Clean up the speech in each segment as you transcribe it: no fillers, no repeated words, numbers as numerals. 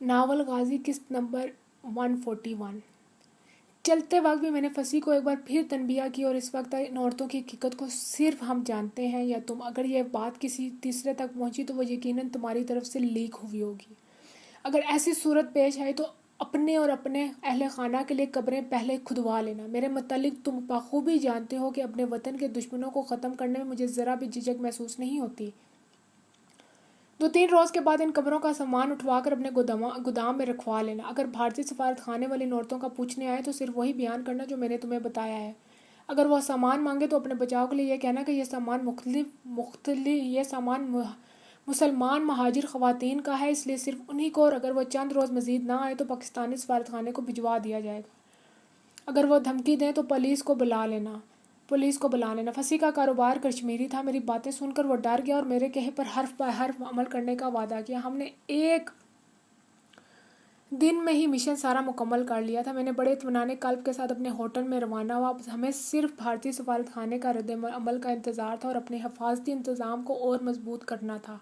Novel غازی قسط number 141۔ چلتے وقت بھی میں نے فصیح کو ایک بار پھر تنبیہ کی، اور اس وقت ان عورتوں کی حقیقت کو صرف ہم جانتے ہیں یا تم۔ اگر یہ بات کسی تیسرے تک پہنچی تو وہ یقیناً تمہاری طرف سے لیک ہوئی ہوگی۔ اگر ایسی صورت پیش آئی تو اپنے اور اپنے اہل خانہ کے لیے قبریں پہلے کھدوا لینا۔ میرے متعلق تم بخوبی جانتے ہو کہ اپنے وطن کے دشمنوں کو ختم کرنے میں مجھے ذرا بھی جھجک محسوس نہیں ہوتی۔ 2-3 روز کے بعد ان قبروں کا سامان اٹھوا کر اپنے گودام میں رکھوا لینا۔ اگر بھارتی سفارت خانے والی ان عورتوں کا پوچھنے آئے تو صرف وہی بیان کرنا جو میں نے تمہیں بتایا ہے۔ اگر وہ سامان مانگے تو اپنے بچاؤ کے لیے یہ کہنا کہ یہ سامان مسلمان مہاجر خواتین کا ہے، اس لیے صرف انہی کو، اور اگر وہ چند روز مزید نہ آئے تو پاکستانی سفارت خانے کو بھجوا دیا جائے گا۔ اگر وہ دھمکی دیں تو پولیس کو بلا لینا۔ فصیح کا کاروبار کشمیری تھا۔ میری باتیں سن کر وہ ڈر گیا اور میرے کہے پر حرف بہ حرف عمل کرنے کا وعدہ کیا۔ ہم نے ایک دن میں ہی مشن سارا مکمل کر لیا تھا۔ میں نے بڑے اطمینان قلب کے ساتھ اپنے ہوٹل میں روانہ ہوا۔ ہمیں صرف بھارتی سفارت خانے کا رد عمل کا انتظار تھا اور اپنے حفاظتی انتظام کو اور مضبوط کرنا تھا۔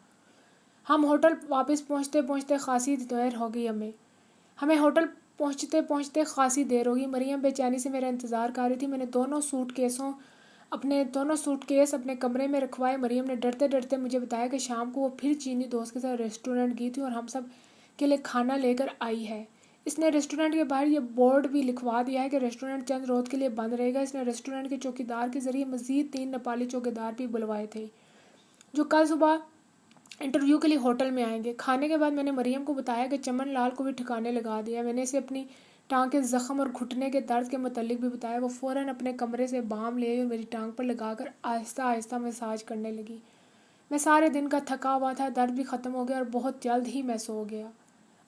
ہم ہوٹل واپس پہنچتے پہنچتے خاصی دیر ہو گئی۔ ہمیں ہوٹل پہنچتے پہنچتے خاصی دیر ہو گئی۔ مریم بے چینی سے میرا انتظار کر رہی تھی۔ میں نے دونوں سوٹ کیس اپنے کمرے میں رکھوائے۔ مریم نے ڈرتے ڈرتے مجھے بتایا کہ شام کو وہ پھر چینی دوست کے ساتھ ریسٹورنٹ گئی تھی اور ہم سب کے لیے کھانا لے کر آئی ہے۔ اس نے ریسٹورنٹ کے باہر یہ بورڈ بھی لکھوا دیا ہے کہ ریسٹورنٹ چند روز کے لیے بند رہے گا۔ اس نے ریسٹورنٹ کے چوکیدار کے ذریعے مزید 3 نیپالی چوکیدار بھی بلوائے تھے جو کل صبح انٹرویو کے لیے ہوٹل میں آئیں گے۔ کھانے کے بعد میں نے مریم کو بتایا کہ چمن لال کو بھی ٹھکانے لگا دیا ہے۔ میں نے اسے اپنی ٹانگ کے زخم اور گھٹنے کے درد کے متعلق بھی بتایا۔ وہ فوراً اپنے کمرے سے بام لے آئی اور میری ٹانگ پر لگا کر آہستہ آہستہ مساج کرنے لگی۔ میں سارے دن کا تھکا ہوا تھا، درد بھی ختم ہو گیا اور بہت جلد ہی میں سو گیا۔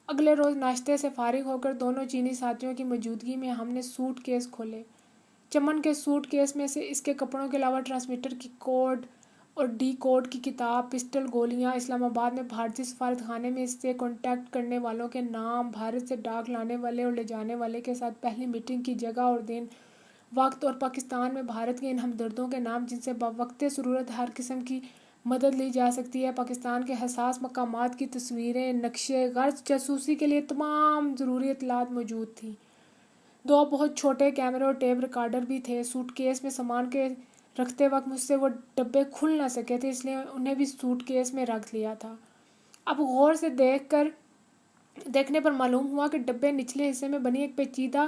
اگلے روز ناشتے سے فارغ ہو کر دونوں چینی ساتھیوں کی موجودگی میں ہم نے سوٹ کیس کھولے۔ چمن کے سوٹ کیس میں سے اس کے کپڑوں کے علاوہ ٹرانسمیٹر کی کوڈ اور ڈی کوڈ کی کتاب، پسٹل، گولیاں، اسلام آباد میں بھارتی سفارت خانے میں اس سے کانٹیکٹ کرنے والوں کے نام، بھارت سے ڈاک لانے والے اور لے جانے والے کے ساتھ پہلی میٹنگ کی جگہ اور دن، وقت، اور پاکستان میں بھارت کے ان ہمدردوں کے نام جن سے بوقت ضرورت ہر قسم کی مدد لی جا سکتی ہے۔ پاکستان کے حساس مقامات کی تصویریں، نقشے، غرض جاسوسی کے لیے تمام ضروری اطلاعات موجود تھیں۔ 2 بہت چھوٹے کیمرے اور ٹیپ ریکارڈر بھی تھے۔ سوٹ کیس میں سامان کے رکھتے وقت مجھ سے وہ ڈبے کھل نہ سکے تھے، اس لیے انہیں بھی سوٹ کیس میں رکھ لیا تھا۔ اب غور سے دیکھنے پر معلوم ہوا کہ ڈبے نچلے حصے میں بنی ایک پیچیدہ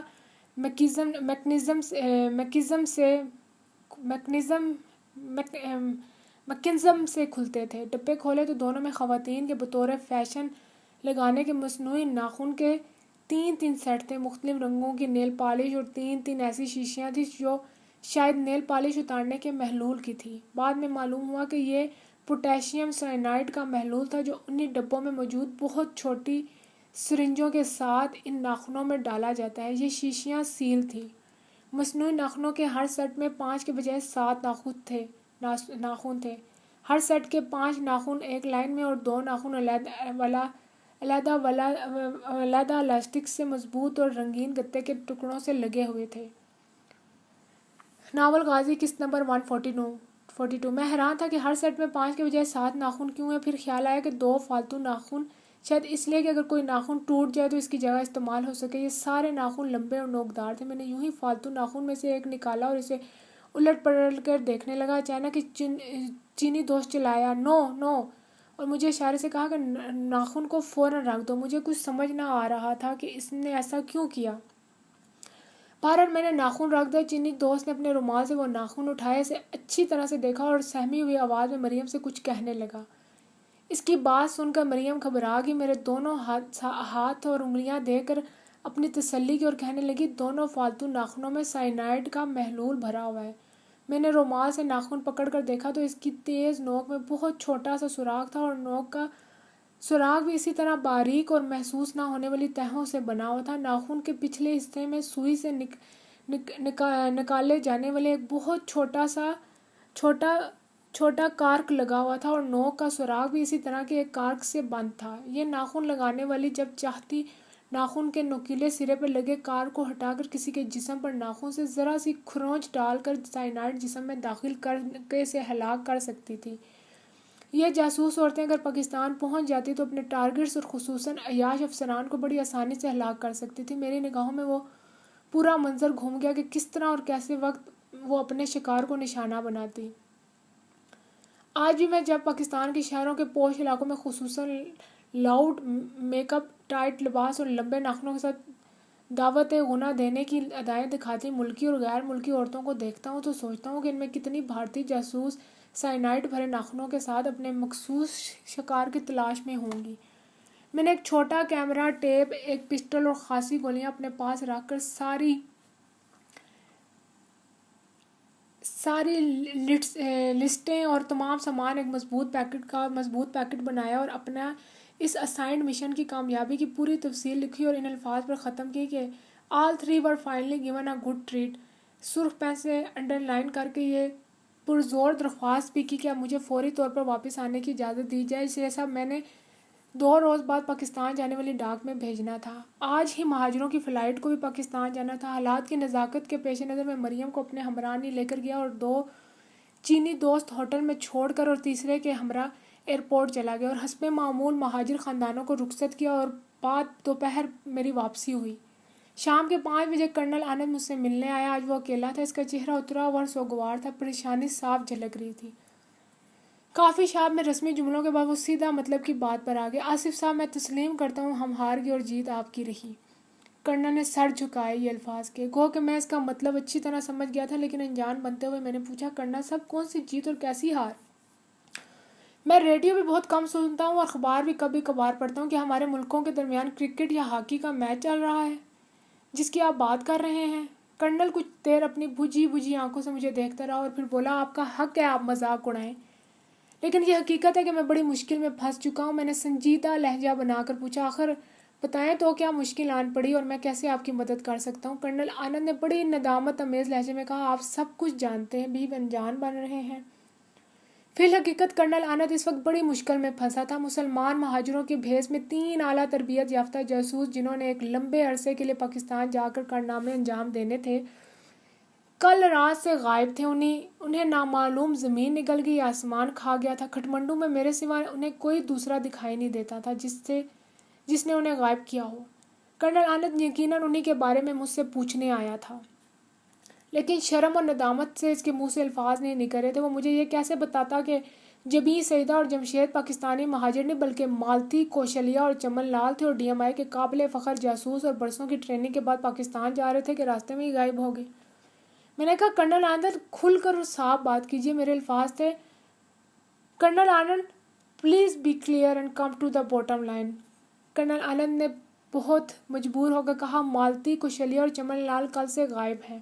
میکانزم سے کھلتے تھے۔ ڈبے کھولے تو دونوں میں خواتین کے بطور فیشن لگانے کے مصنوعی ناخن کے 3 سیٹ تھے۔ مختلف رنگوں کی نیل پالش اور 3 ایسی شیشیاں تھیں جو شاید نیل پالش اتارنے کے محلول کی تھی۔ بعد میں معلوم ہوا کہ یہ پوٹیشیم سائنائڈ کا محلول تھا جو انہی ڈبوں میں موجود بہت چھوٹی سرنجوں کے ساتھ ان ناخنوں میں ڈالا جاتا ہے۔ یہ شیشیاں سیل تھیں۔ مصنوعی ناخنوں کے ہر سیٹ میں 5 کے بجائے 7 ناخن تھے۔ ہر سیٹ کے 5 ناخن ایک لائن میں اور 2 ناخن علیحدہ الاسٹک سے مضبوط اور رنگین گتے کے ٹکڑوں سے لگے ہوئے تھے۔ ناول غازی قسط نمبر 142۔ میں حیران تھا کہ ہر سیٹ میں 5 کے بجائے 7 ناخن کیوں ہیں۔ پھر خیال آیا کہ 2 فالتو ناخن، شاید اس لیے کہ اگر کوئی ناخن ٹوٹ جائے تو اس کی جگہ استعمال ہو سکے۔ یہ سارے ناخن لمبے اور نوکدار تھے۔ میں نے یوں ہی فالتو ناخن میں سے ایک نکالا اور اسے الٹ پلٹ کر دیکھنے لگا۔ اچانک چینی دوست چلایا، "نو نو!" اور مجھے اشارے سے کہا کہ ناخن کو فوراً رکھ دو۔ مجھے کچھ سمجھ نہ آ رہا تھا کہ اس نے ایسا کیوں کیا۔ بہرحال میں نے ناخن رکھ دیا۔ چینی دوست نے اپنے رومال سے وہ ناخن اٹھائے، اسے اچھی طرح سے دیکھا اور سہمی ہوئی آواز میں مریم سے کچھ کہنے لگا۔ اس کی بات سن کر مریم گھبرا گئی، میرے دونوں ہاتھ اور انگلیاں دیکھ کر اپنی تسلی کی اور کہنے لگی، "دونوں فالتو ناخنوں میں سائنائڈ کا محلول بھرا ہوا ہے۔" میں نے رومال سے ناخن پکڑ کر دیکھا تو اس کی تیز نوک میں بہت چھوٹا سا سوراخ تھا اور نوک کا سوراخ بھی اسی طرح باریک اور محسوس نہ ہونے والی تہوں سے بنا ہوا تھا۔ ناخن کے پچھلے حصے میں سوئی سے نکالے جانے والے ایک بہت چھوٹا کارک لگا ہوا تھا اور نوک کا سوراخ بھی اسی طرح کے ایک کارک سے بند تھا۔ یہ ناخن لگانے والی جب چاہتی ناخن کے نوکیلے سرے پر لگے کارک کو ہٹا کر کسی کے جسم پر ناخن سے ذرا سی کھرونچ ڈال کر سائنائڈ جسم میں داخل کر کے اسے ہلاک کر سکتی تھی۔ یہ جاسوس عورتیں اگر پاکستان پہنچ جاتی تو اپنے ٹارگٹس اور خصوصاً عیاش افسران کو بڑی آسانی سے ہلاک کر سکتی تھی۔ میری نگاہوں میں وہ پورا منظر گھوم گیا کہ کس طرح اور کیسے وقت وہ اپنے شکار کو نشانہ بناتی۔ آج بھی میں جب پاکستان کے شہروں کے پوش علاقوں میں خصوصاً لاؤڈ میک اپ، ٹائٹ لباس اور لمبے ناخنوں کے ساتھ دعوت غنا دینے کی ادائیں دکھاتی ملکی اور غیر ملکی عورتوں کو دیکھتا ہوں تو سوچتا ہوں کہ ان میں کتنی بھارتی جاسوس سائنائڈ بھرے ناخنوں کے ساتھ اپنے مخصوص شکار کی تلاش میں ہوں گی۔ میں نے ایک چھوٹا کیمرہ، ٹیپ، ایک پسٹل اور خاصی گولیاں اپنے پاس رکھ کر ساری لسٹیں اور تمام سامان ایک مضبوط پیکٹ بنایا اور اپنا اس اسائنڈ مشن کی کامیابی کی پوری تفصیل لکھی اور ان الفاظ پر ختم کی کہ all three were finally given a good treat۔ سرخ پین سے انڈر لائن کر کے یہ پرزور درخواست بھی کی کہ اب مجھے فوری طور پر واپس آنے کی اجازت دی جائے، جیسا میں نے 2 روز بعد پاکستان جانے والی ڈاک میں بھیجنا تھا۔ آج ہی مہاجروں کی فلائٹ کو بھی پاکستان جانا تھا۔ حالات کی نزاکت کے پیش نظر میں مریم کو اپنے ہمراہ نہیں لے کر گیا اور 2 چینی دوست ہوٹل میں چھوڑ کر اور تیسرے کے ہمراہ ایئرپورٹ چلا گیا اور حسب معمول مہاجر خاندانوں کو رخصت کیا اور بعد دوپہر میری واپسی ہوئی۔ شام کے 5 بجے کرنل آنند مجھ سے ملنے آیا۔ آج وہ اکیلا تھا، اس کا چہرہ اترا ہوا اور سوگوار تھا، پریشانی صاف جھلک رہی تھی۔ کافی شاپ میں رسمی جملوں کے بعد وہ سیدھا مطلب کی بات پر آگے۔ آصف صاحب، میں تسلیم کرتا ہوں ہم ہار گئے اور جیت آپ کی رہی۔ کرنل نے سر جھکائے یہ الفاظ کے گو کہ میں اس کا مطلب اچھی طرح سمجھ گیا تھا، لیکن انجان بنتے ہوئے میں نے پوچھا، کرنل صاحب کون سی جیت اور کیسی ہار؟ میں ریڈیو بھی بہت کم سنتا ہوں اور اخبار بھی کبھی کبھار پڑھتا ہوں کہ ہمارے ملکوں کے درمیان کرکٹ یا ہاکی کا میچ چل رہا ہے جس کی آپ بات کر رہے ہیں۔ کرنل کچھ دیر اپنی بجھی آنکھوں سے مجھے دیکھتا رہا اور پھر بولا، آپ کا حق ہے آپ مذاق اڑائیں، لیکن یہ حقیقت ہے کہ میں بڑی مشکل میں پھنس چکا ہوں۔ میں نے سنجیدہ لہجہ بنا کر پوچھا، آخر بتائیں تو کیا مشکل آن پڑی اور میں کیسے آپ کی مدد کر سکتا ہوں؟ کرنل آنند نے بڑی ندامت امیز لہجے میں کہا، آپ سب کچھ جانتے ہیں بھی انجان بن رہے ہیں۔ فی الحقیقت کرنل آنند اس وقت بڑی مشکل میں پھنسا تھا۔ مسلمان مہاجروں کے بھیس میں 3 اعلیٰ تربیت یافتہ جاسوس جنہوں نے ایک لمبے عرصے کے لیے پاکستان جا کر کارنامے انجام دینے تھے، کل رات سے غائب تھے۔ انہیں نامعلوم زمین نگل گئی، آسمان کھا گیا تھا۔ کھٹمنڈو میں میرے سوا انہیں کوئی دوسرا دکھائی نہیں دیتا تھا جس نے انہیں غائب کیا ہو۔ کرنل آنند یقیناً انہی کے بارے میں مجھ سے پوچھنے آیا تھا، لیکن شرم اور ندامت سے اس کے منہ سے الفاظ نہیں نکل رہے تھے۔ وہ مجھے یہ کیسے بتاتا کہ جبیں سیدہ اور جمشید پاکستانی مہاجر نہیں بلکہ مالتی، کوشلیا اور چمن لال تھے اور ڈی ایم آئی کے قابل فخر جاسوس اور برسوں کی ٹریننگ کے بعد پاکستان جا رہے تھے کہ راستے میں ہی غائب ہو گئے۔ میں نے کہا، کرنل آنند کھل کر اور صاف بات کیجیے۔ میرے الفاظ تھے، colonel Anand please be clear and come to the bottom line. Colonel Anand نے بہت مجبور ہو کر کہا، مالتی، کوشلیا اور چمن لال کل سے غائب ہیں،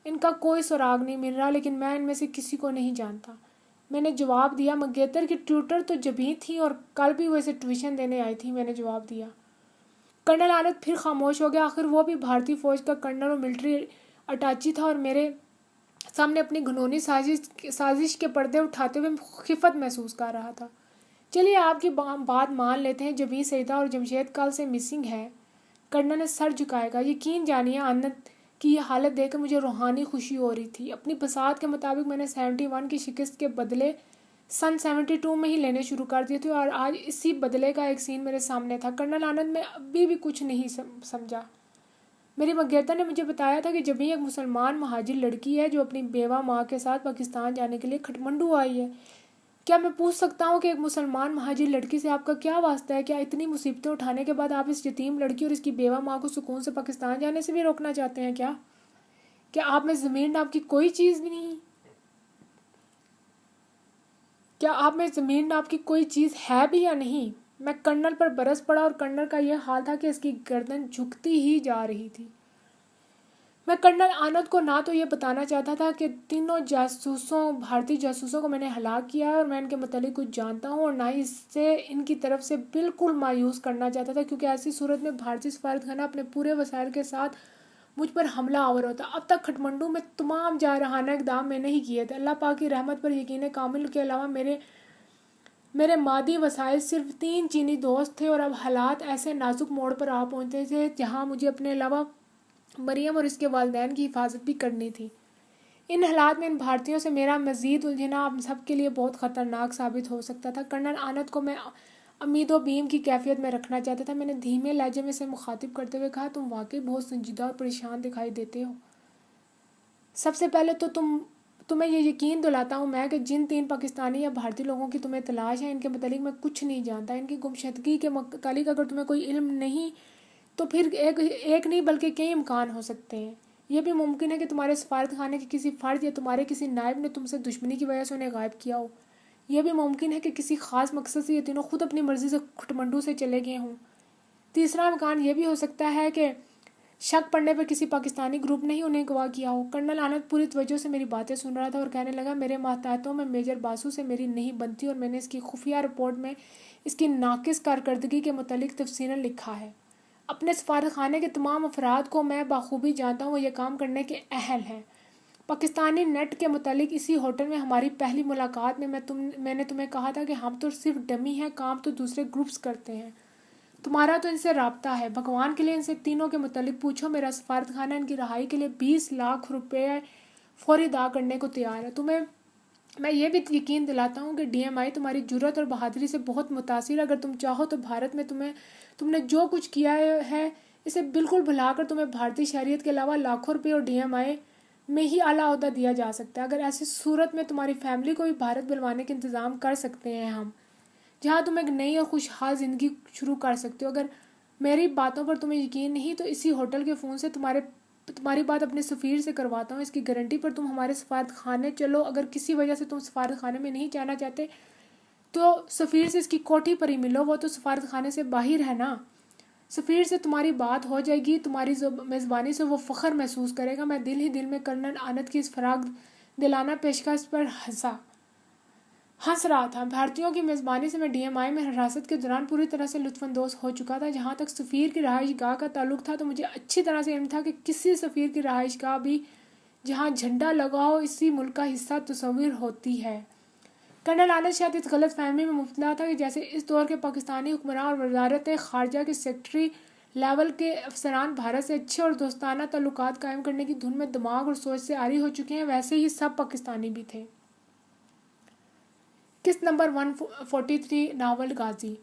ان کا کوئی سراغ نہیں مل رہا، لیکن میں ان میں سے کسی کو نہیں جانتا۔ میں نے جواب دیا، منگیتر کی ٹیوٹر تو جبیں تھی اور کل بھی وہ اسے ٹیوشن دینے آئی تھی۔ میں نے جواب دیا۔ کرنل آنند پھر خاموش ہو گیا۔ آخر وہ بھی بھارتی فوج کا کرنل اور ملٹری اٹاچی تھا اور میرے سامنے اپنی گھنونی سازش کے پردے اٹھاتے ہوئے خفت محسوس کر رہا تھا۔ چلیے آپ کی بات مان لیتے ہیں، جبیں سیدہ اور جمشید کل سے مسنگ ہے۔ کرنل نے سر جھکائے گا، یقین جانیے آنند کی یہ حالت دیکھ کر مجھے روحانی خوشی ہو رہی تھی۔ اپنی بساط کے مطابق میں نے 71 کی شکست کے بدلے سن 72 میں ہی لینے شروع کر دیے تھے اور آج اسی بدلے کا ایک سین میرے سامنے تھا۔ کرنل آنند میں ابھی بھی کچھ نہیں سمجھا۔ میری منگیتر نے مجھے بتایا تھا کہ جبیں ایک مسلمان مہاجر لڑکی ہے جو اپنی بیوہ ماں کے ساتھ پاکستان جانے کے لیے کھٹمنڈو آئی ہے۔ کیا میں پوچھ سکتا ہوں کہ ایک مسلمان مہاجر لڑکی سے آپ کا کیا واسطہ ہے؟ کیا اتنی مصیبتیں اٹھانے کے بعد آپ اس یتیم لڑکی اور اس کی بیوہ ماں کو سکون سے پاکستان جانے سے بھی روکنا چاہتے ہیں؟ کیا آپ میں ضمیر نام کی کوئی چیز بھی نہیں؟ کیا آپ میں ضمیر نام کی کوئی چیز ہے بھی یا نہیں؟ میں کرنل پر برس پڑا اور کرنل کا یہ حال تھا کہ اس کی گردن جھکتی ہی جا رہی تھی۔ میں کرنل آنند کو نہ تو یہ بتانا چاہتا تھا کہ تینوں بھارتی جاسوسوں کو میں نے ہلاک کیا ہے اور میں ان کے متعلق کچھ جانتا ہوں، اور نہ ہی اسے ان کی طرف سے بالکل مایوس کرنا چاہتا تھا، کیونکہ ایسی صورت میں بھارتی سفارتخانہ اپنے پورے وسائل کے ساتھ مجھ پر حملہ آور ہوتا۔ اب تک کھٹمنڈو میں تمام جارحانہ اقدام میں نے ہی کیے تھے۔ اللہ پاک کی رحمت پر یقین کامل کے علاوہ میرے مادی وسائل صرف 3 چینی دوست تھے، اور اب حالات ایسے نازک موڑ پر آ پہنچے تھے جہاں مجھے اپنے علاوہ مریم اور اس کے والدین کی حفاظت بھی کرنی تھی۔ ان حالات میں ان بھارتیوں سے میرا مزید الجھنا ہم سب کے لیے بہت خطرناک ثابت ہو سکتا تھا۔ کرنل آنند کو میں امید و بیم کی کیفیت میں رکھنا چاہتا تھا۔ میں نے دھیمے لہجے میں اسے مخاطب کرتے ہوئے کہا، تم واقعی بہت سنجیدہ اور پریشان دکھائی دیتے ہو۔ سب سے پہلے تو تمہیں یہ یقین دلاتا ہوں میں کہ جن 3 پاکستانی یا بھارتی لوگوں کی تمہیں تلاش ہے، ان کے متعلق میں کچھ نہیں جانتا۔ ان کی گمشدگی کے متعلق اگر تمہیں کوئی علم نہیں تو پھر ایک نہیں بلکہ کئی امکان ہو سکتے ہیں۔ یہ بھی ممکن ہے کہ تمہارے سفارت خانے کے کسی فرد یا تمہارے کسی نائب نے تم سے دشمنی کی وجہ سے انہیں غائب کیا ہو۔ یہ بھی ممکن ہے کہ کسی خاص مقصد سے یہ تینوں خود اپنی مرضی سے کھٹمنڈو سے چلے گئے ہوں۔ تیسرا امکان یہ بھی ہو سکتا ہے کہ شک پڑنے پر کسی پاکستانی گروپ نے ہی انہیں اغوا کیا ہو۔ کرنل آنند پوری توجہ سے میری باتیں سن رہا تھا اور کہنے لگا، میرے ماتحتوں میں میجر باسو سے میری نہیں بنتی اور میں نے اس کی خفیہ رپورٹ میں اس کی ناقص کارکردگی کے متعلق تفصیلاً لکھا ہے۔ اپنے سفارت خانے کے تمام افراد کو میں بخوبی جانتا ہوں، وہ یہ کام کرنے کے اہل ہیں۔ پاکستانی نیٹ کے متعلق اسی ہوٹل میں ہماری پہلی ملاقات میں میں نے تمہیں کہا تھا کہ ہم تو صرف ڈمی ہیں، کام تو دوسرے گروپس کرتے ہیں۔ تمہارا تو ان سے رابطہ ہے، بھگوان کے لیے ان سے تینوں کے متعلق پوچھو۔ میرا سفارت خانہ ان کی رہائی کے لیے 20 لاکھ روپے فوری ادا کرنے کو تیار ہے۔ تمہیں میں یہ بھی یقین دلاتا ہوں کہ ڈی ایم آئی تمہاری جرات اور بہادری سے بہت متاثر ہے۔ اگر تم چاہو تو بھارت میں تم نے جو کچھ کیا ہے اسے بالکل بھلا کر تمہیں بھارتی شہریت کے علاوہ لاکھوں روپے اور ڈی ایم آئی میں ہی اعلیٰ عہدہ دیا جا سکتا ہے۔ اگر ایسی صورت میں تمہاری فیملی کو بھی بھارت بلوانے کے انتظام کر سکتے ہیں ہم، جہاں تم ایک نئی اور خوشحال زندگی شروع کر سکتے ہو۔ اگر میری باتوں پر تمہیں یقین نہیں تو اسی ہوٹل کے فون سے تمہاری بات اپنے سفیر سے کرواتا ہوں۔ اس کی گارنٹی پر تم ہمارے سفارت خانے چلو۔ اگر کسی وجہ سے تم سفارت خانے میں نہیں جانا چاہتے تو سفیر سے اس کی کوٹھی پر ہی ملو، وہ تو سفارت خانے سے باہر ہے نا۔ سفیر سے تمہاری بات ہو جائے گی، تمہاری میزبانی سے وہ فخر محسوس کرے گا۔ میں دل ہی دل میں کرنل آنند کی اس فراغ دلانہ پیشکش پر ہنس رہا تھا۔ بھارتیوں کی میزبانی سے میں ڈی ایم آئی میں حراست کے دوران پوری طرح سے لطف اندوز ہو چکا تھا۔ جہاں تک سفیر کی رہائش گاہ کا تعلق تھا تو مجھے اچھی طرح سے علم تھا کہ کسی سفیر کی رہائش گاہ بھی جہاں جھنڈا لگا ہو اسی ملک کا حصہ تصور ہوتی ہے۔ کرنل آنند شاید اس غلط فہمی میں مبتلا تھا کہ جیسے اس دور کے پاکستانی حکمراں اور وزارت خارجہ کے سیکرٹری لیول کے افسران بھارت سے اچھے اور دوستانہ تعلقات قائم کرنے کی دھن میں دماغ اور سوچ سے عاری ہو چکے ہیں، ویسے ہی سب پاکستانی بھی تھے۔ قسط نمبر 143 ناول غازی۔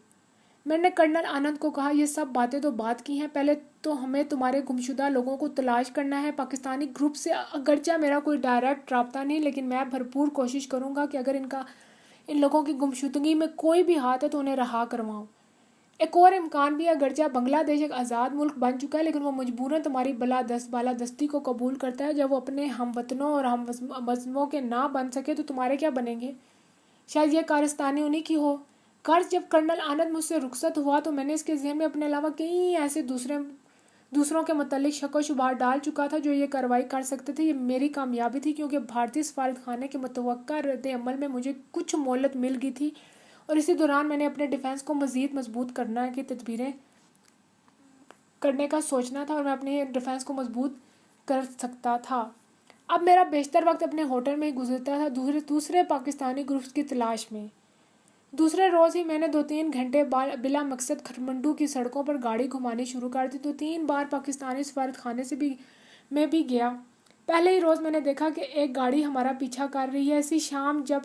میں نے کرنل آنند کو کہا، یہ سب باتیں تو بات کی ہیں، پہلے تو ہمیں تمہارے گمشدہ لوگوں کو تلاش کرنا ہے۔ پاکستانی گروپ سے اگرچہ میرا کوئی ڈائریکٹ رابطہ نہیں، لیکن میں بھرپور کوشش کروں گا کہ اگر ان لوگوں کی گمشدگی میں کوئی بھی ہاتھ ہے تو انہیں رہا کرواؤں۔ ایک اور امکان بھی ہے، اگرچہ بنگلہ دیش ایک آزاد ملک بن چکا ہے لیکن وہ مجبوراً تمہاری بالادستی کو قبول کرتا ہے۔ جب وہ اپنے ہم وطنوں اور ہم وطنوں کے نہ بن سکے تو تمہارے کیا بنیں گے؟ شاید یہ کارستانی انہی کی ہو۔ جب کرنل آنند مجھ سے رخصت ہوا تو میں نے اس کے ذہن میں اپنے علاوہ کئی ایسے دوسروں کے متعلق شک و شبہات ڈال چکا تھا جو یہ کارروائی کر سکتے تھے۔ یہ میری کامیابی تھی کیونکہ بھارتی سفارت خانے کے متوقع رد عمل میں مجھے کچھ مہلت مل گئی تھی اور اسی دوران میں نے اپنے ڈیفنس کو مزید مضبوط کرنے کی تدبیریں کرنے کا سوچنا تھا اور میں اپنے ڈیفنس کو مضبوط کر سکتا تھا۔ اب میرا بیشتر وقت اپنے ہوٹل میں ہی گزرتا تھا دوسرے پاکستانی گروپس کی تلاش میں۔ دوسرے روز ہی میں نے 2-3 گھنٹے بلا مقصد کھٹمنڈو کی سڑکوں پر گاڑی گھمانی شروع کر دی۔ 2-3 بار پاکستانی سفارت خانے میں بھی گیا۔ پہلے ہی روز میں نے دیکھا کہ ایک گاڑی ہمارا پیچھا کر رہی ہے۔ اسی شام جب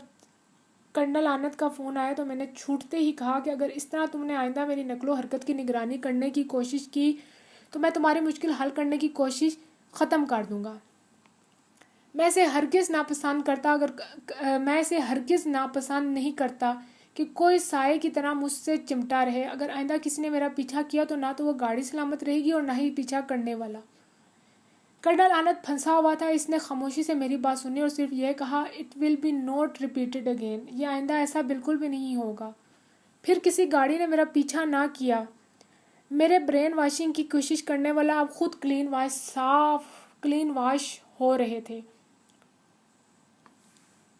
کرنل آنند کا فون آیا تو میں نے چھوٹتے ہی کہا کہ اگر اس طرح تم نے آئندہ میری نقل و حرکت کی نگرانی کرنے کی کوشش کی تو میں تمہاری مشکل حل کرنے کی کوشش ختم کر دوں گا۔ میں اسے ہرگز ناپسند نہیں کرتا کہ کوئی سائے کی طرح مجھ سے چمٹا رہے۔ اگر آئندہ کسی نے میرا پیچھا کیا تو نہ تو وہ گاڑی سلامت رہے گی اور نہ ہی پیچھا کرنے والا۔ کرنل آنند پھنسا ہوا تھا۔ اس نے خاموشی سے میری بات سنی اور صرف یہ کہا، "It will be not repeated again." یہ آئندہ ایسا بالکل بھی نہیں ہوگا۔ پھر کسی گاڑی نے میرا پیچھا نہ کیا۔ میرے برین واشنگ کی کوشش کرنے والا اب خود کلین واش ہو رہے تھے۔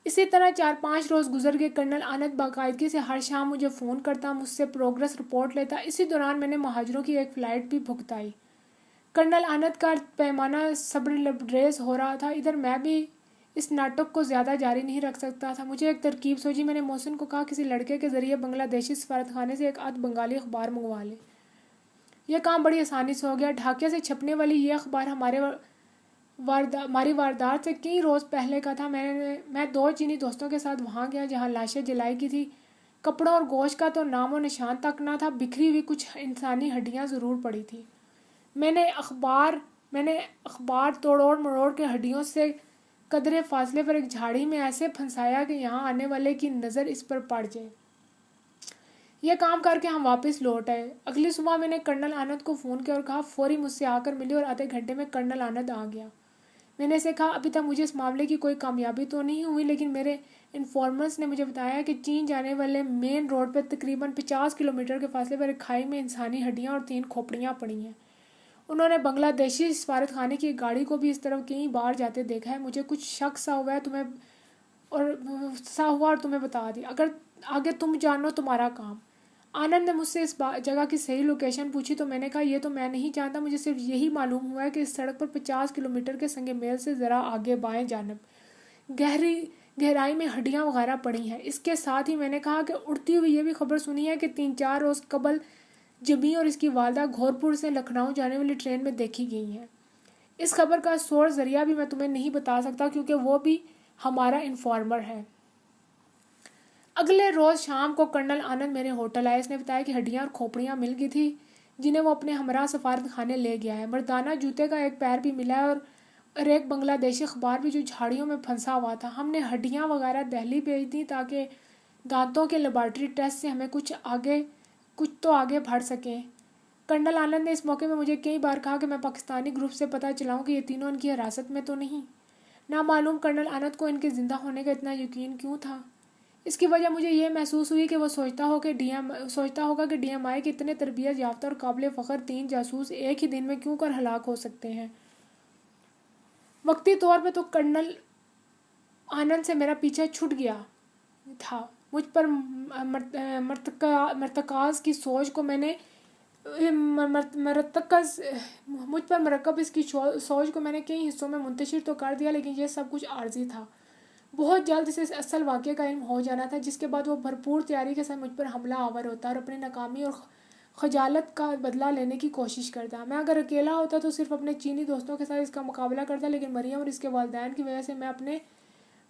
اسی طرح 4-5 روز گزر گئے۔ کرنل آنند باقاعدگی سے ہر شام مجھے فون کرتا، مجھ سے پروگریس رپورٹ لیتا۔ اسی دوران میں نے مہاجروں کی ایک فلائٹ بھی بھگتائی۔ کرنل آنند کا پیمانہ صبر لبریز ہو رہا تھا۔ ادھر میں بھی اس ناٹک کو زیادہ جاری نہیں رکھ سکتا تھا۔ مجھے ایک ترکیب سوچی۔ میں نے محسن کو کہا، کسی لڑکے کے ذریعے بنگلہ دیشی سفارت خانے سے ایک بنگالی اخبار منگوا لے۔ یہ کام بڑی آسانی سے ہو گیا۔ ڈھاکے سے چھپنے والی یہ اخبار ہمارے ہماری واردات سے کئی روز پہلے کا تھا. میں 2 چینی دوستوں کے ساتھ وہاں گیا جہاں لاشیں جلائی کی تھی. کپڑوں اور گوشت کا تو نام و نشان تک نہ تھا. بکھری ہوئی کچھ انسانی ہڈیاں ضرور پڑی تھی. میں نے اخبار توڑ مروڑ کے ہڈیوں سے قدرے فاصلے پر ایک جھاڑی میں ایسے پھنسایا کہ یہاں آنے والے کی نظر اس پر پڑ جائے. یہ کام کر کے ہم واپس لوٹ آئے. اگلی صبح میں نے کرنل آنند کو فون کیا اور کہا فوری مجھ سے آ کر ملی اور آدھے گھنٹے میں کرنل آنند آ گیا. میں نے اسے کہا ابھی تک مجھے اس معاملے کی کوئی کامیابی تو نہیں ہوئی لیکن میرے انفارمرز نے مجھے بتایا کہ چین جانے والے مین روڈ پر تقریباً 50 کلومیٹر کے فاصلے پر ایک کھائی میں انسانی ہڈیاں اور 3 کھوپڑیاں پڑی ہیں. انہوں نے بنگلہ دیشی سفارت خانے کی ایک گاڑی کو بھی اس طرف کئی بار جاتے دیکھا ہے. مجھے کچھ شک سا ہوا اور تمہیں بتا دی. اگر آگے تم جانو تمہارا کام. آنند نے مجھ سے اس جگہ کی صحیح لوکیشن پوچھی تو میں نے کہا یہ تو میں نہیں جانتا. مجھے صرف یہی معلوم ہوا ہے کہ اس سڑک پر 50 کلومیٹر کے سنگ میل سے ذرا آگے بائیں جانب گہرائی میں ہڈیاں وغیرہ پڑی ہیں. اس کے ساتھ ہی میں نے کہا کہ اڑتی ہوئی یہ بھی خبر سنی ہے کہ 3-4 روز قبل جمی اور اس کی والدہ گھورپور سے لکھنؤ جانے والی ٹرین میں دیکھی گئی ہیں. اس خبر کا سورس ذریعہ بھی میں تمہیں نہیں بتا سکتا کیونکہ وہ بھی ہمارا انفارمر ہے. اگلے روز شام کو کرنل آنند میرے ہوٹل آئے. اس نے بتایا کہ ہڈیاں اور کھوپڑیاں مل گئی تھی جنہیں وہ اپنے ہمراہ سفارت خانے لے گیا ہے. مردانہ جوتے کا ایک پیر بھی ملا ہے اور ایک بنگلہ دیشی اخبار بھی جو جھاڑیوں میں پھنسا ہوا تھا. ہم نے ہڈیاں وغیرہ دہلی بھیج دیں تاکہ دانتوں کے لیبارٹری ٹیسٹ سے ہمیں کچھ تو آگے بڑھ سکیں. کرنل آنند نے اس موقع میں مجھے کئی بار کہا کہ میں پاکستانی گروپ سے پتہ چلاؤں کہ یہ تینوں ان کی حراست میں تو نہیں. نامعلوم کرنل آنند کو ان کے زندہ ہونے کا اتنا یقین کیوں تھا. اس کی وجہ مجھے یہ محسوس ہوئی کہ وہ سوچتا ہوگا کہ ڈی ایم آئی کے اتنے تربیت یافتہ اور قابل فخر 3 جاسوس ایک ہی دن میں کیوں کر ہلاک ہو سکتے ہیں. وقتی طور پہ تو کرنل آنند سے میرا پیچھا چھٹ گیا تھا. مجھ پر مرکب اس کی سوچ کو میں نے کئی حصوں میں منتشر تو کر دیا لیکن یہ سب کچھ عارضی تھا. بہت جلد اسے اصل واقعے کا علم ہو جانا تھا جس کے بعد وہ بھرپور تیاری کے ساتھ مجھ پر حملہ آور ہوتا اور اپنی ناکامی اور خجالت کا بدلہ لینے کی کوشش کرتا. میں اگر اکیلا ہوتا تو صرف اپنے چینی دوستوں کے ساتھ اس کا مقابلہ کرتا لیکن مریم اور اس کے والدین کی وجہ سے میں اپنے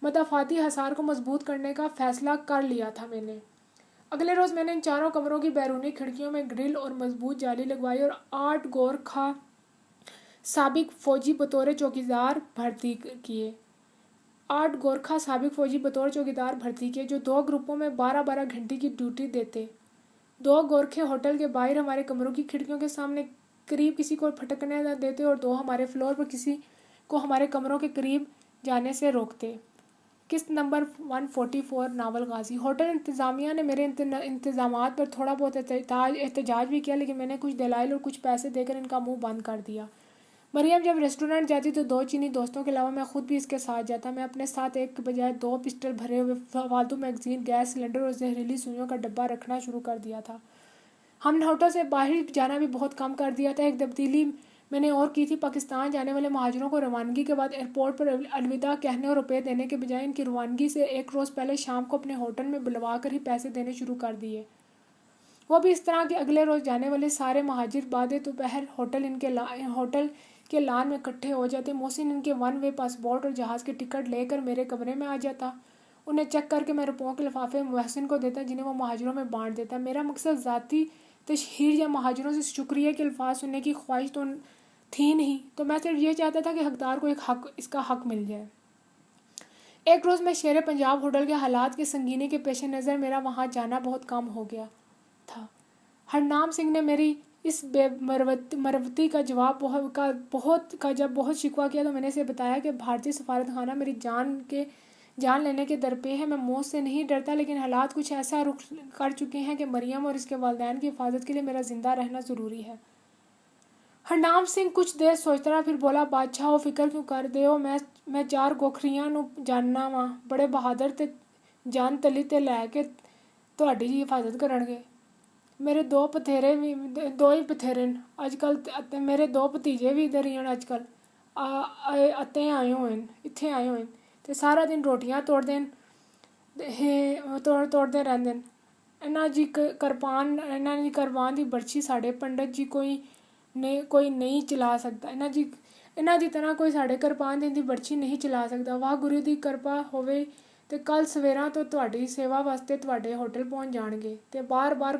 مدافعتی حصار کو مضبوط کرنے کا فیصلہ کر لیا تھا. اگلے روز میں نے ان 4 کمروں کی بیرونی کھڑکیوں میں گرل اور مضبوط جالی لگوائی اور 8 گورکھا سابق فوجی بطور چوکیدار بھرتی کیے. 8 گورکھا سابق فوجی بطور چوکیدار بھرتی کیے جو 2 گروپوں میں 12-12 گھنٹے کی ڈیوٹی دیتے. 2 گورکھے ہوٹل کے باہر ہمارے کمروں کی کھڑکیوں کے سامنے قریب کسی کو پھٹکنے نہ دیتے اور 2 ہمارے فلور پر کسی کو ہمارے کمروں کے قریب جانے سے روکتے. قسط نمبر 144 ناول غازی. ہوٹل انتظامیہ نے میرے انتظامات پر تھوڑا بہت احتجاج بھی کیا لیکن میں نے کچھ دلائل اور کچھ پیسے دے کر ان کا منہ بند کر دیا. مریم جب ریسٹورنٹ جاتی تو 2 چینی دوستوں کے علاوہ میں خود بھی اس کے ساتھ جاتا. میں اپنے ساتھ ایک کے بجائے 2 پسٹل بھرے ہوئے فالتو میگزین گیس سلنڈر اور زہریلی سوئیوں کا ڈبہ رکھنا شروع کر دیا تھا. ہم نے ہوٹل سے باہر جانا بھی بہت کم کر دیا تھا. ایک تبدیلی میں نے اور کی تھی. پاکستان جانے والے مہاجروں کو روانگی کے بعد ایئرپورٹ پر الوداع کہنے اور روپے دینے کے بجائے ان کی روانگی سے 1 روز پہلے شام کو اپنے ہوٹل میں بلوا کر ہی پیسے دینے شروع کر دیے. وہ بھی اس طرح کہ اگلے روز جانے والے سارے مہاجر بعد دوپہر ہوٹل کے لان میں اکٹھے ہو جاتے. محسن ان کے 1 وے پاسپورٹ اور جہاز کے ٹکٹ لے کر میرے کمرے میں آ جاتا. انہیں چیک کر کے میں روپوں کے لفافے محسن کو دیتا جنہیں وہ مہاجروں میں بانٹ دیتا. میرا مقصد ذاتی تشہیر یا مہاجروں سے شکریہ کے الفاظ سننے کی خواہش تو تھی نہیں. تو میں صرف یہ چاہتا تھا کہ حقدار کو اس کا حق مل جائے. ایک روز میں شیر پنجاب ہوٹل کے حالات کی سنگینی کے پیش نظر میرا وہاں جانا بہت کم ہو گیا تھا. ہرنام سنگھ نے میری اس بے مروتی کا جب بہت شکوہ کیا تو میں نے اسے بتایا کہ بھارتی سفارت خانہ میری جان لینے کے درپے ہے. میں موت سے نہیں ڈرتا لیکن حالات کچھ ایسا رخ کر چکے ہیں کہ مریم اور اس کے والدین کی حفاظت کے لیے میرا زندہ رہنا ضروری ہے. ہرنام سنگھ کچھ دیر سوچتا رہا پھر بولا بادشاہ ہو فکر کیوں کر دے ہو. میں 4 گوکھریاں نو جاننا وا بڑے بہادر تے جان تلی تے لے کے تہاڈی جی حفاظت کرنگے. میرے 2 ہی پتھیرے اج کل میرے 2 بھتیجے بھی ادھر ہی ہیں اج کل اتنے آئے ہوئے تے سارا دن روٹیاں توڑتے رہندے. انہاں جی کرپان دی برچی ساڈے پنڈت جی کوئی نہیں چلا سکتا. انہاں جی ਇਹਨਾਂ ਦੀ ਤਰ੍ਹਾਂ ਕੋਈ ਸਾਡੇ ਕਿਰਪਾਨ ਦੀ ਬਰਛੀ ਨਹੀਂ ਚਲਾ ਸਕਦਾ। ਵਾਹ ਗੁਰੂ ਦੀ ਕਿਰਪਾ ਹੋਵੇ ਤੇ ਕੱਲ ਸਵੇਰਾਂ ਤੋਂ ਤੁਹਾਡੀ ਸੇਵਾ ਵਾਸਤੇ ਤੁਹਾਡੇ ਹੋਟਲ ਪਹੁੰਚ ਜਾਣਗੇ ਤੇ ਬਾਰ-ਬਾਰ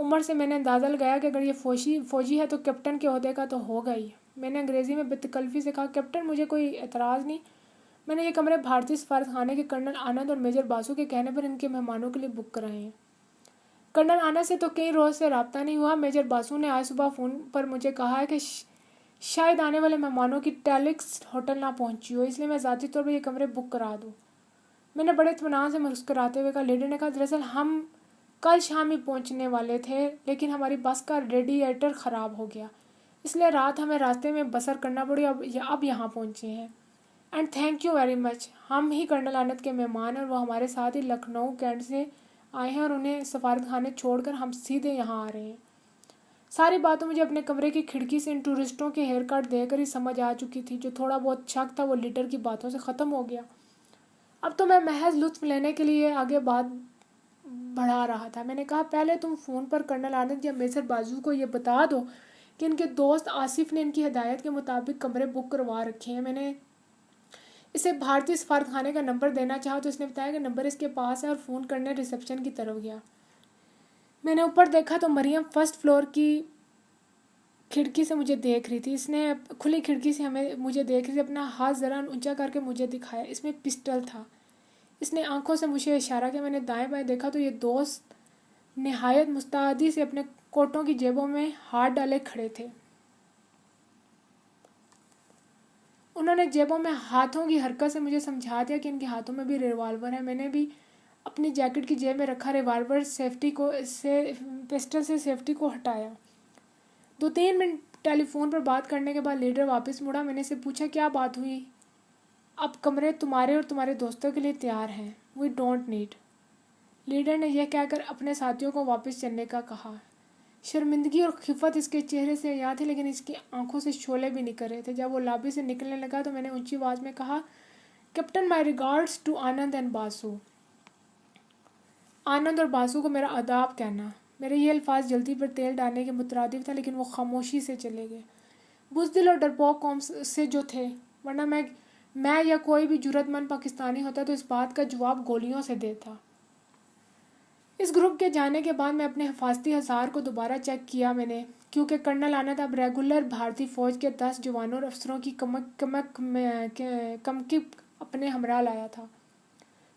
عمر سے میں نے اندازہ لگایا کہ اگر یہ فوجی ہے تو کیپٹن کے عہدے کا تو ہوگا ہی۔ میں نے انگریزی میں بتکلفی سے کہا، کیپٹن مجھے کوئی اعتراض نہیں، میں نے یہ کمرے بھارتی سفارت خانے کے کرنل آنند اور میجر باسو کے کہنے پر ان کے مہمانوں کے لیے بک کرائے ہیں۔ کرنل آنند سے تو کئی روز سے رابطہ نہیں ہوا۔ میجر باسو نے آج صبح فون پر مجھے کہا ہے کہ شاید آنے والے مہمانوں کی ٹیلکس ہوٹل نہ پہنچی ہو، اس لیے میں ذاتی طور پر یہ کمرے بک کرا دوں۔ میں نے بڑے اطمینان سے مسکراتے ہوئے کہا، لیڈر نے کہا، دراصل ہم کل شام ہی پہنچنے والے تھے لیکن ہماری بس کا ریڈیئیٹر خراب ہو گیا، اس لیے رات ہمیں راستے میں بسر کرنا پڑی، اب یہاں پہنچے ہیں۔ And thank you very much, ہم ہی کرنل آنند کے مہمان ہیں اور وہ ہمارے ساتھ ہی لکھنؤ کینٹ سے آئے ہیں اور انہیں سفارت خانے چھوڑ کر ہم سیدھے یہاں آ رہے ہیں۔ ساری باتوں مجھے اپنے کمرے کی کھڑکی سے ان ٹورسٹوں کے ہیئر کٹ دیکھ کر ہی سمجھ آ چکی تھی۔ جو تھوڑا بہت شک تھا وہ لیڈر کی باتوں سے ختم ہو گیا۔ اب تو میں محض لطف لینے کے لیے آگے بات بڑھا رہا تھا۔ میں نے کہا، پہلے تم فون پر کرنل آنند یا میجر بازو کو یہ بتا دو کہ ان کے دوست آصف نے ان کی ہدایت کے مطابق کمرے بک کروا رکھے ہیں۔ میں نے اسے بھارتی سفارت خانے کا نمبر دینا چاہا تو اس نے بتایا کہ نمبر اس کے پاس ہے اور فون کرنے ریسیپشن کی طرف گیا۔ میں نے اوپر دیکھا تو مریم فرسٹ فلور کی کھڑکی سے مجھے دیکھ رہی تھی۔ اس نے کھلی کھڑکی سے مجھے دیکھ رہی تھی، اپنا ہاتھ ذرا اونچا کر کے مجھے دکھایا، اس میں پسٹل تھا۔ اس نے آنکھوں سے مجھے اشارہ کیا۔ میں نے دائیں بائیں دیکھا تو یہ دوست نہایت مستعدی سے اپنے کوٹوں کی جیبوں میں ہاتھ ڈالے کھڑے تھے۔ انہوں نے جیبوں میں ہاتھوں کی حرکت سے مجھے سمجھا دیا کہ ان کے ہاتھوں میں بھی ریوالور ہے۔ میں نے بھی اپنی جیکٹ کی جیب میں رکھا ریوالور پسٹل سے سیفٹی کو ہٹایا۔ 2-3 منٹ ٹیلی فون پر بات کرنے کے بعد لیڈر واپس مڑا۔ میں نے اسے پوچھا، کیا بات ہوئی؟ اب کمرے تمہارے اور تمہارے دوستوں کے لیے تیار ہیں، وی ڈونٹ نیڈ۔ لیڈر نے یہ کہہ کر اپنے ساتھیوں کو واپس چلنے کا کہا۔ شرمندگی اور خفت اس کے چہرے سے عیاں تھی لیکن اس کی آنکھوں سے شعلے بھی نکل رہے تھے۔ جب وہ لابی سے نکلنے لگا تو میں نے اونچی آواز میں کہا، captain my regards to Anand and Basu. Anand اور باسو کو میرا آداب کہنا۔ میرے یہ الفاظ جلدی پر تیل ڈالنے کے مترادف تھا لیکن وہ خاموشی سے چلے گئے، بزدل اور ڈرپوک قوم سے جو تھے، ورنہ میں یا کوئی بھی جرأت مند پاکستانی ہوتا تو اس بات کا جواب گولیوں سے دیتا۔ اس گروپ کے جانے کے بعد میں اپنے حفاظتی ہزار کو دوبارہ چیک کیا میں نے، کیونکہ کرنل آنند اب ریگولر بھارتی فوج کے 10 جوانوں اور افسروں کی کمکی اپنے ہمراہ لایا تھا۔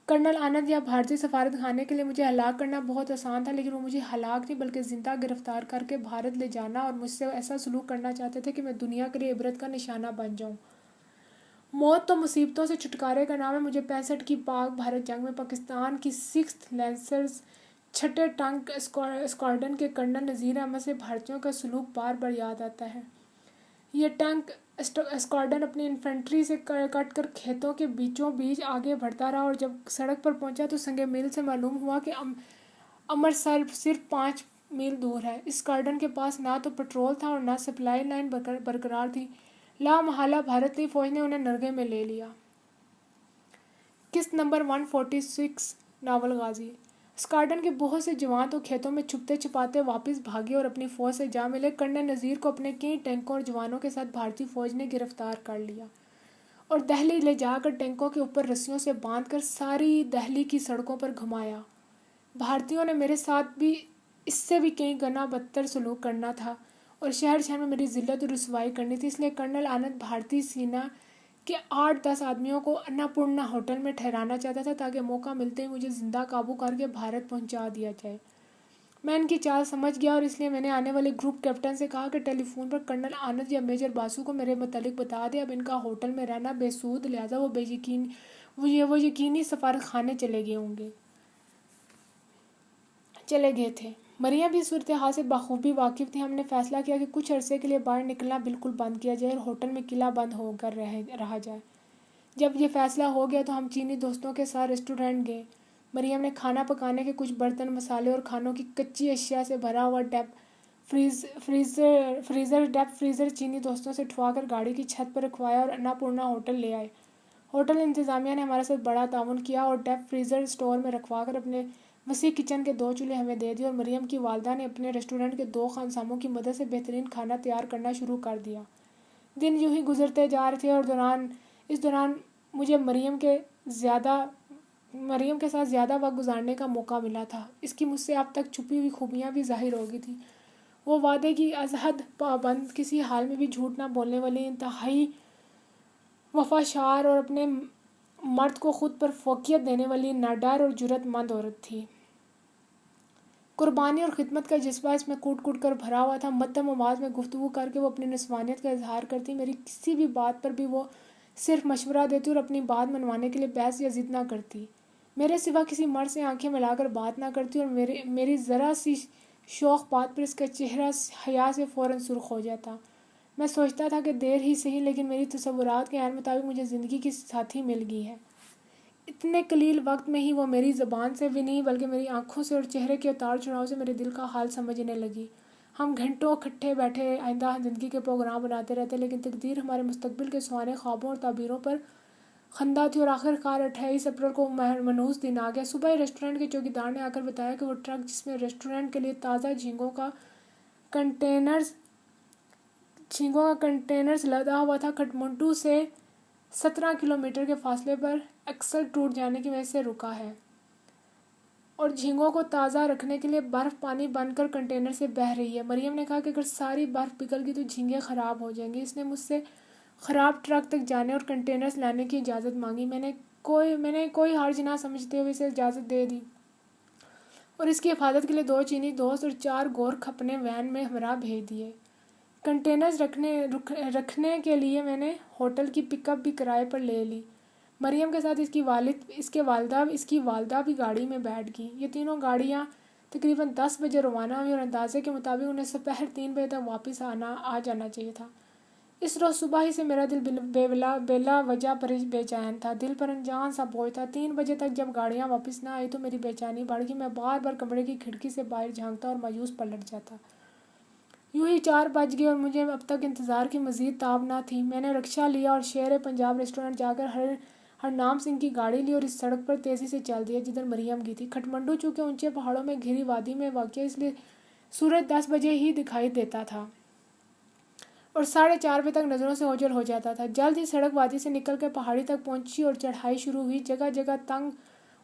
کرنل آنند یا بھارتی سفارت خانے کے لیے مجھے ہلاک کرنا بہت آسان تھا لیکن وہ مجھے ہلاک نہیں بلکہ زندہ گرفتار کر کے بھارت لے جانا اور مجھ سے ایسا سلوک کرنا چاہتے تھے کہ میں دنیا کے لیے عبرت کا نشانہ بن جاؤں۔ موت تو مصیبتوں سے چھٹکارے کا نام ہے۔ مجھے 65 کی پاک بھارت جنگ میں پاکستان کی 6th لینسرز 6ٹھے ٹینک اسکواڈرن کے کرنل نذیر احمد سے بھارتیوں کا سلوک بار بار یاد آتا ہے۔ یہ ٹینک اسکواڈرن اپنی انفینٹری سے کٹ کر کھیتوں کے بیچوں بیچ آگے بڑھتا رہا اور جب سڑک پر پہنچا تو سنگ میل سے معلوم ہوا کہ امرتسر صرف 5 میل دور ہے۔ اس اسکواڈرن کے پاس نہ تو پٹرول تھا اور نہ سپلائی لائن برقرار تھی۔ لا محالہ بھارتی فوج نے انہیں نرغے میں لے لیا۔ قسط نمبر 146 ناول غازی۔ اسکواڈرن کے بہت سے جوان تو کھیتوں میں چھپتے چھپاتے واپس بھاگے اور اپنی فوج سے جا ملے۔ کرنل نذیر کو اپنے کئی ٹینکوں اور جوانوں کے ساتھ بھارتی فوج نے گرفتار کر لیا اور دہلی لے جا کر ٹینکوں کے اوپر رسیوں سے باندھ کر ساری دہلی کی سڑکوں پر گھمایا۔ بھارتیوں نے میرے ساتھ بھی اس سے بھی کئی گنا بدتر سلوک کرنا تھا اور شہر شہر میں میری ذلت اور رسوائی کرنی تھی، اس لیے کرنل آنند بھارتی سینا کے 8-10 آدمیوں کو اناپورنا ہوٹل میں ٹھہرانا چاہتا تھا تاکہ موقع ملتے ہی مجھے زندہ قابو کر کے بھارت پہنچا دیا جائے۔ میں ان کی چال سمجھ گیا اور اس لیے میں نے آنے والے گروپ کیپٹن سے کہا کہ ٹیلی فون پر کرنل آنند یا میجر باسو کو میرے متعلق بتا دے۔ اب ان کا ہوٹل میں رہنا بے سود، لہذا وہ یقینی سفارت خانے چلے گئے تھے۔ مریم بھی صورتحال سے بخوبی واقف تھی۔ ہم نے فیصلہ کیا کہ کچھ عرصے کے لیے باہر نکلنا بالکل بند کیا جائے اور ہوٹل میں قلعہ بند ہو کر رہا جائے۔ جب یہ فیصلہ ہو گیا تو ہم چینی دوستوں کے ساتھ ریسٹورنٹ گئے۔ مریم نے کھانا پکانے کے کچھ برتن، مسالے اور کھانوں کی کچی اشیاء سے بھرا ہوا ڈیپ فریزر چینی دوستوں سے اٹھوا کر گاڑی کی چھت پر رکھوایا اور اناپورنا ہوٹل لے آئے۔ ہوٹل انتظامیہ نے ہمارے ساتھ بڑا تعاون کیا اور ڈیپ فریزر اسٹور میں رکھوا کر اپنے وسیع کچن کے 2 چولہے ہمیں دے دیے اور مریم کی والدہ نے اپنے ریسٹورنٹ کے 2 خانساموں کی مدد سے بہترین کھانا تیار کرنا شروع کر دیا۔ دن یوں ہی گزرتے جا رہے تھے اور اس دوران مجھے مریم کے زیادہ مریم کے ساتھ زیادہ وقت گزارنے کا موقع ملا تھا۔ اس کی مجھ سے اب تک چھپی ہوئی خوبیاں بھی ظاہر ہو گئی تھیں۔ وہ وعدے کی از حد پابند، کسی حال میں بھی جھوٹ نہ بولنے والی، انتہائی وفاشار اور اپنے مرد کو خود پر فوقیت دینے والی ناڈر اور جرأت مند عورت تھی۔ قربانی اور خدمت کا جذبہ اس میں کوٹ کوٹ کر بھرا ہوا تھا۔ مدھم آواز میں گفتگو کر کے وہ اپنی نسوانیت کا اظہار کرتی، میری کسی بھی بات پر بھی وہ صرف مشورہ دیتی اور اپنی بات منوانے کے لیے بحث یا ضد نہ کرتی۔ میرے سوا کسی مرد سے آنکھیں ملا کر بات نہ کرتی اور میری ذرا سی شوخ بات پر اس کا چہرہ حیا سے فوراً سرخ ہو جاتا۔ میں سوچتا تھا کہ دیر ہی صحیح، لیکن میری تصورات کے عین مطابق مجھے زندگی کی ساتھی مل گئی ہے۔ اتنے قلیل وقت میں ہی وہ میری زبان سے بھی نہیں بلکہ میری آنکھوں سے اور چہرے کے اتار چڑھاؤ سے میرے دل کا حال سمجھنے لگی۔ ہم گھنٹوں اکٹھے بیٹھے آئندہ زندگی کے پروگرام بناتے رہتے، لیکن تقدیر ہمارے مستقبل کے سہانے خوابوں اور تعبیروں پر خندہ تھی اور آخر کار 28 اپریل کو منحوس دن آ گیا۔ صبح ہی ریسٹورنٹ کے چوکیدار نے آ کر بتایا کہ وہ ٹرک جس میں ریسٹورنٹ کے لیے تازہ جھینگوں کا کنٹینرز لدا ہوا تھا، کٹھمنڈو سے 17 کلومیٹر کے فاصلے پر ایکسل ٹوٹ جانے کی وجہ سے رکا ہے اور جھینگوں کو تازہ رکھنے کے لیے برف پانی بن کر کنٹینر سے بہہ رہی ہے۔ مریم نے کہا کہ اگر ساری برف پگھل گئی تو جھینگیں خراب ہو جائیں گی۔ اس نے مجھ سے خراب ٹرک تک جانے اور کنٹینرز لانے کی اجازت مانگی۔ میں نے کوئی حرج نہ سمجھتے ہوئے اسے اجازت دے دی اور اس کی حفاظت کے لیے 2 چینی دوست اور 4 گورکھ اپنے وین میں ہمراہ بھیج دیے۔ کنٹینرز رکھنے کے لیے میں نے ہوٹل کی پک اپ بھی کرائے پر لے لی۔ مریم کے ساتھ اس کی والدہ بھی گاڑی میں بیٹھ گئیں۔ یہ تینوں گاڑیاں تقریباً 10 بجے روانہ ہوئی اور اندازے کے مطابق انہیں دوپہر 3 بجے تک واپس آ جانا چاہیے تھا۔ اس روز صبح ہی سے میرا دل بلا وجہ بے چین تھا، دل پر انجان سا بوجھ تھا۔ 3 بجے تک جب گاڑیاں واپس نہ آئی تو میری بے چینی بڑھ گئی۔ میں بار بار کمرے کی کھڑکی سے باہر جھانکتا اور مایوس پلٹ جاتا۔ یوں ہی 4 بج گئے اور مجھے اب تک انتظار کی مزید تاب نہ تھی۔ میں نے رکشہ لیا اور شیر پنجاب ریسٹورنٹ جا کر ہرنام سنگھ کی گاڑی لی اور اس سڑک پر تیزی سے چل دیا جدھر مریم گئی تھی۔ کٹھمنڈو چونکہ اونچے پہاڑوں میں گھری وادی میں واقع ہے، اس لیے سورج 10 بجے ہی دکھائی دیتا تھا اور 4:30 بجے تک نظروں سے اوجھل ہو جاتا تھا۔ جلد ہی سڑک وادی سے نکل کر پہاڑی تک پہنچی اور چڑھائی شروع ہوئی۔ جگہ جگہ تنگ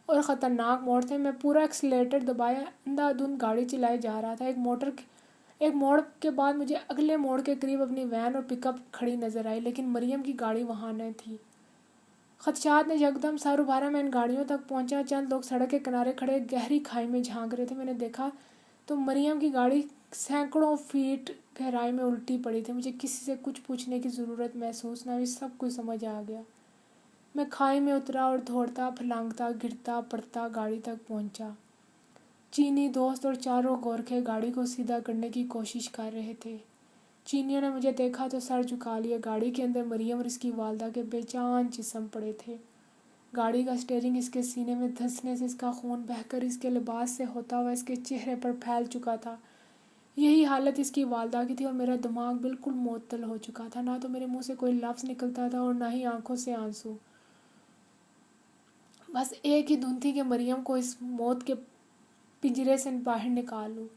اور خطرناک موڑ تھے۔ میں پورا ایکسیلیٹر دبائے اندھا دھند گاڑی چلائے جا رہا تھا۔ ایک موڑ کے بعد مجھے اگلے موڑ کے قریب اپنی وین اور پک اپ کھڑی نظر آئی، لیکن مریم کی گاڑی وہاں نہ تھی۔ خدشات نے یکدم سر ابھارا۔ میں ان گاڑیوں تک پہنچا۔ چند لوگ سڑک کے کنارے کھڑے گہری کھائی میں جھانک رہے تھے۔ میں نے دیکھا تو مریم کی گاڑی سینکڑوں فیٹ گہرائی میں الٹی پڑی تھی۔ مجھے کسی سے کچھ پوچھنے کی ضرورت محسوس نہ ہوئی، سب کچھ سمجھ آ گیا۔ میں کھائی میں اترا اور دوڑتا پھلانگتا گرتا پڑتا گاڑی تک پہنچا۔ چینی دوست اور 4 گورکھے گاڑی کو سیدھا کرنے کی کوشش کر رہے تھے۔ چینیوں نے مجھے دیکھا تو سر جھکا لیا۔ گاڑی کے اندر مریم اور اس کی والدہ کے بے جان جسم پڑے تھے۔ گاڑی کا اسٹیئرنگ اس کے سینے میں دھنسنے سے اس کا خون بہہ کر اس کے لباس سے ہوتا ہوا اس کے چہرے پر پھیل چکا تھا۔ یہی حالت اس کی والدہ کی تھی اور میرا دماغ بالکل معطل ہو چکا تھا۔ نہ تو میرے منہ سے کوئی لفظ نکلتا تھا اور نہ ہی آنکھوں سے آنسو۔ بس ایک ہی دھن تھی کہ مریم کو اس موت کے پنجرے سے باہر نکالوں۔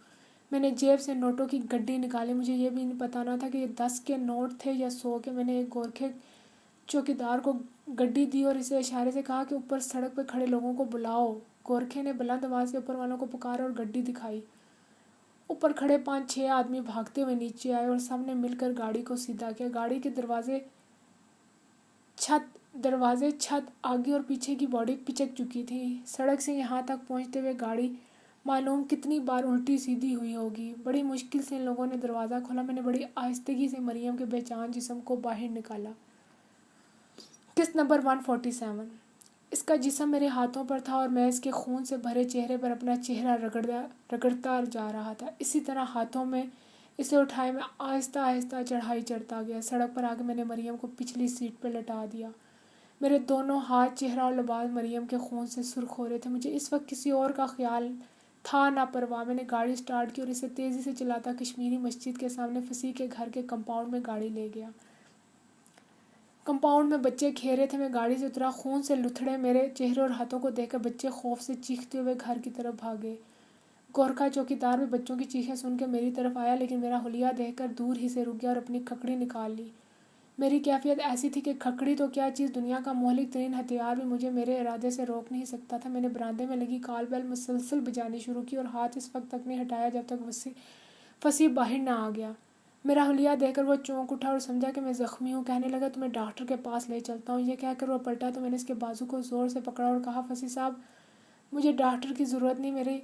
میں نے جیب سے نوٹوں کی گڈی نکالی۔ مجھے یہ بھی پتہ نہ تھا کہ یہ 10 کے نوٹ تھے یا 100 کے۔ میں نے ایک گورکھے چوکیدار کو گڈی دی اور اسے اشارے سے کہا کہ اوپر سڑک پر کھڑے لوگوں کو بلاؤ۔ گورکھے نے بلند آواز سے اوپر والوں کو پکارا اور گڈی دکھائی۔ اوپر کھڑے 5-6 آدمی بھاگتے ہوئے نیچے آئے اور سب نے مل کر گاڑی کو سیدھا کیا۔ گاڑی کے دروازے چھت آگے اور پیچھے کی باڈی پچک چکی تھی۔ سڑک سے یہاں تک پہنچتے ہوئے گاڑی معلوم کتنی بار الٹی سیدھی ہوئی ہوگی۔ بڑی مشکل سے ان لوگوں نے دروازہ کھولا۔ میں نے بڑی آہستگی سے مریم کے بے جان جسم کو باہر نکالا۔ قسط نمبر 147۔ اس کا جسم میرے ہاتھوں پر تھا اور میں اس کے خون سے بھرے چہرے پر اپنا چہرہ رگڑتا جا رہا تھا۔ اسی طرح ہاتھوں میں اسے اٹھائے میں آہستہ آہستہ چڑھائی چڑھتا گیا۔ سڑک پر آ کے میں نے مریم کو پچھلی سیٹ پہ لٹا دیا۔ میرے دونوں ہاتھ، چہرہ اور لباس مریم کے خون سے سرخ ہو رہے تھے۔ مجھے اس وقت کسی اور کا خیال تھا نہ پرواہ۔ میں نے گاڑی سٹارٹ کی اور اسے تیزی سے چلاتا کشمیری مسجد کے سامنے فصیح کے گھر کے کمپاؤنڈ میں گاڑی لے گیا۔ کمپاؤنڈ میں بچے کھیل رہے تھے۔ میں گاڑی سے اترا۔ خون سے لتھڑے میرے چہرے اور ہاتھوں کو دیکھ کر بچے خوف سے چیختے ہوئے گھر کی طرف بھاگے۔ گورکھا چوکیدار بھی بچوں کی چیخیں سن کے میری طرف آیا، لیکن میرا حلیہ دیکھ کر دور ہی سے رک گیا اور اپنی ککڑی نکال لی۔ میری کیفیت ایسی تھی کہ کھکڑی تو کیا چیز، دنیا کا مہلک ترین ہتھیار بھی مجھے میرے ارادے سے روک نہیں سکتا تھا۔ میں نے برآمدے میں لگی کال بیل مسلسل بجانی شروع کی اور ہاتھ اس وقت تک نہیں ہٹایا جب تک فصیح باہر نہ آ گیا۔ میرا حلیہ دیکھ کر وہ چونک اٹھا اور سمجھا کہ میں زخمی ہوں۔ کہنے لگا تمہیں ڈاکٹر کے پاس لے چلتا ہوں۔ یہ کہہ کر وہ پلٹا تو میں نے اس کے بازو کو زور سے پکڑا اور کہا، فصیح صاحب مجھے ڈاکٹر کی ضرورت نہیں، میری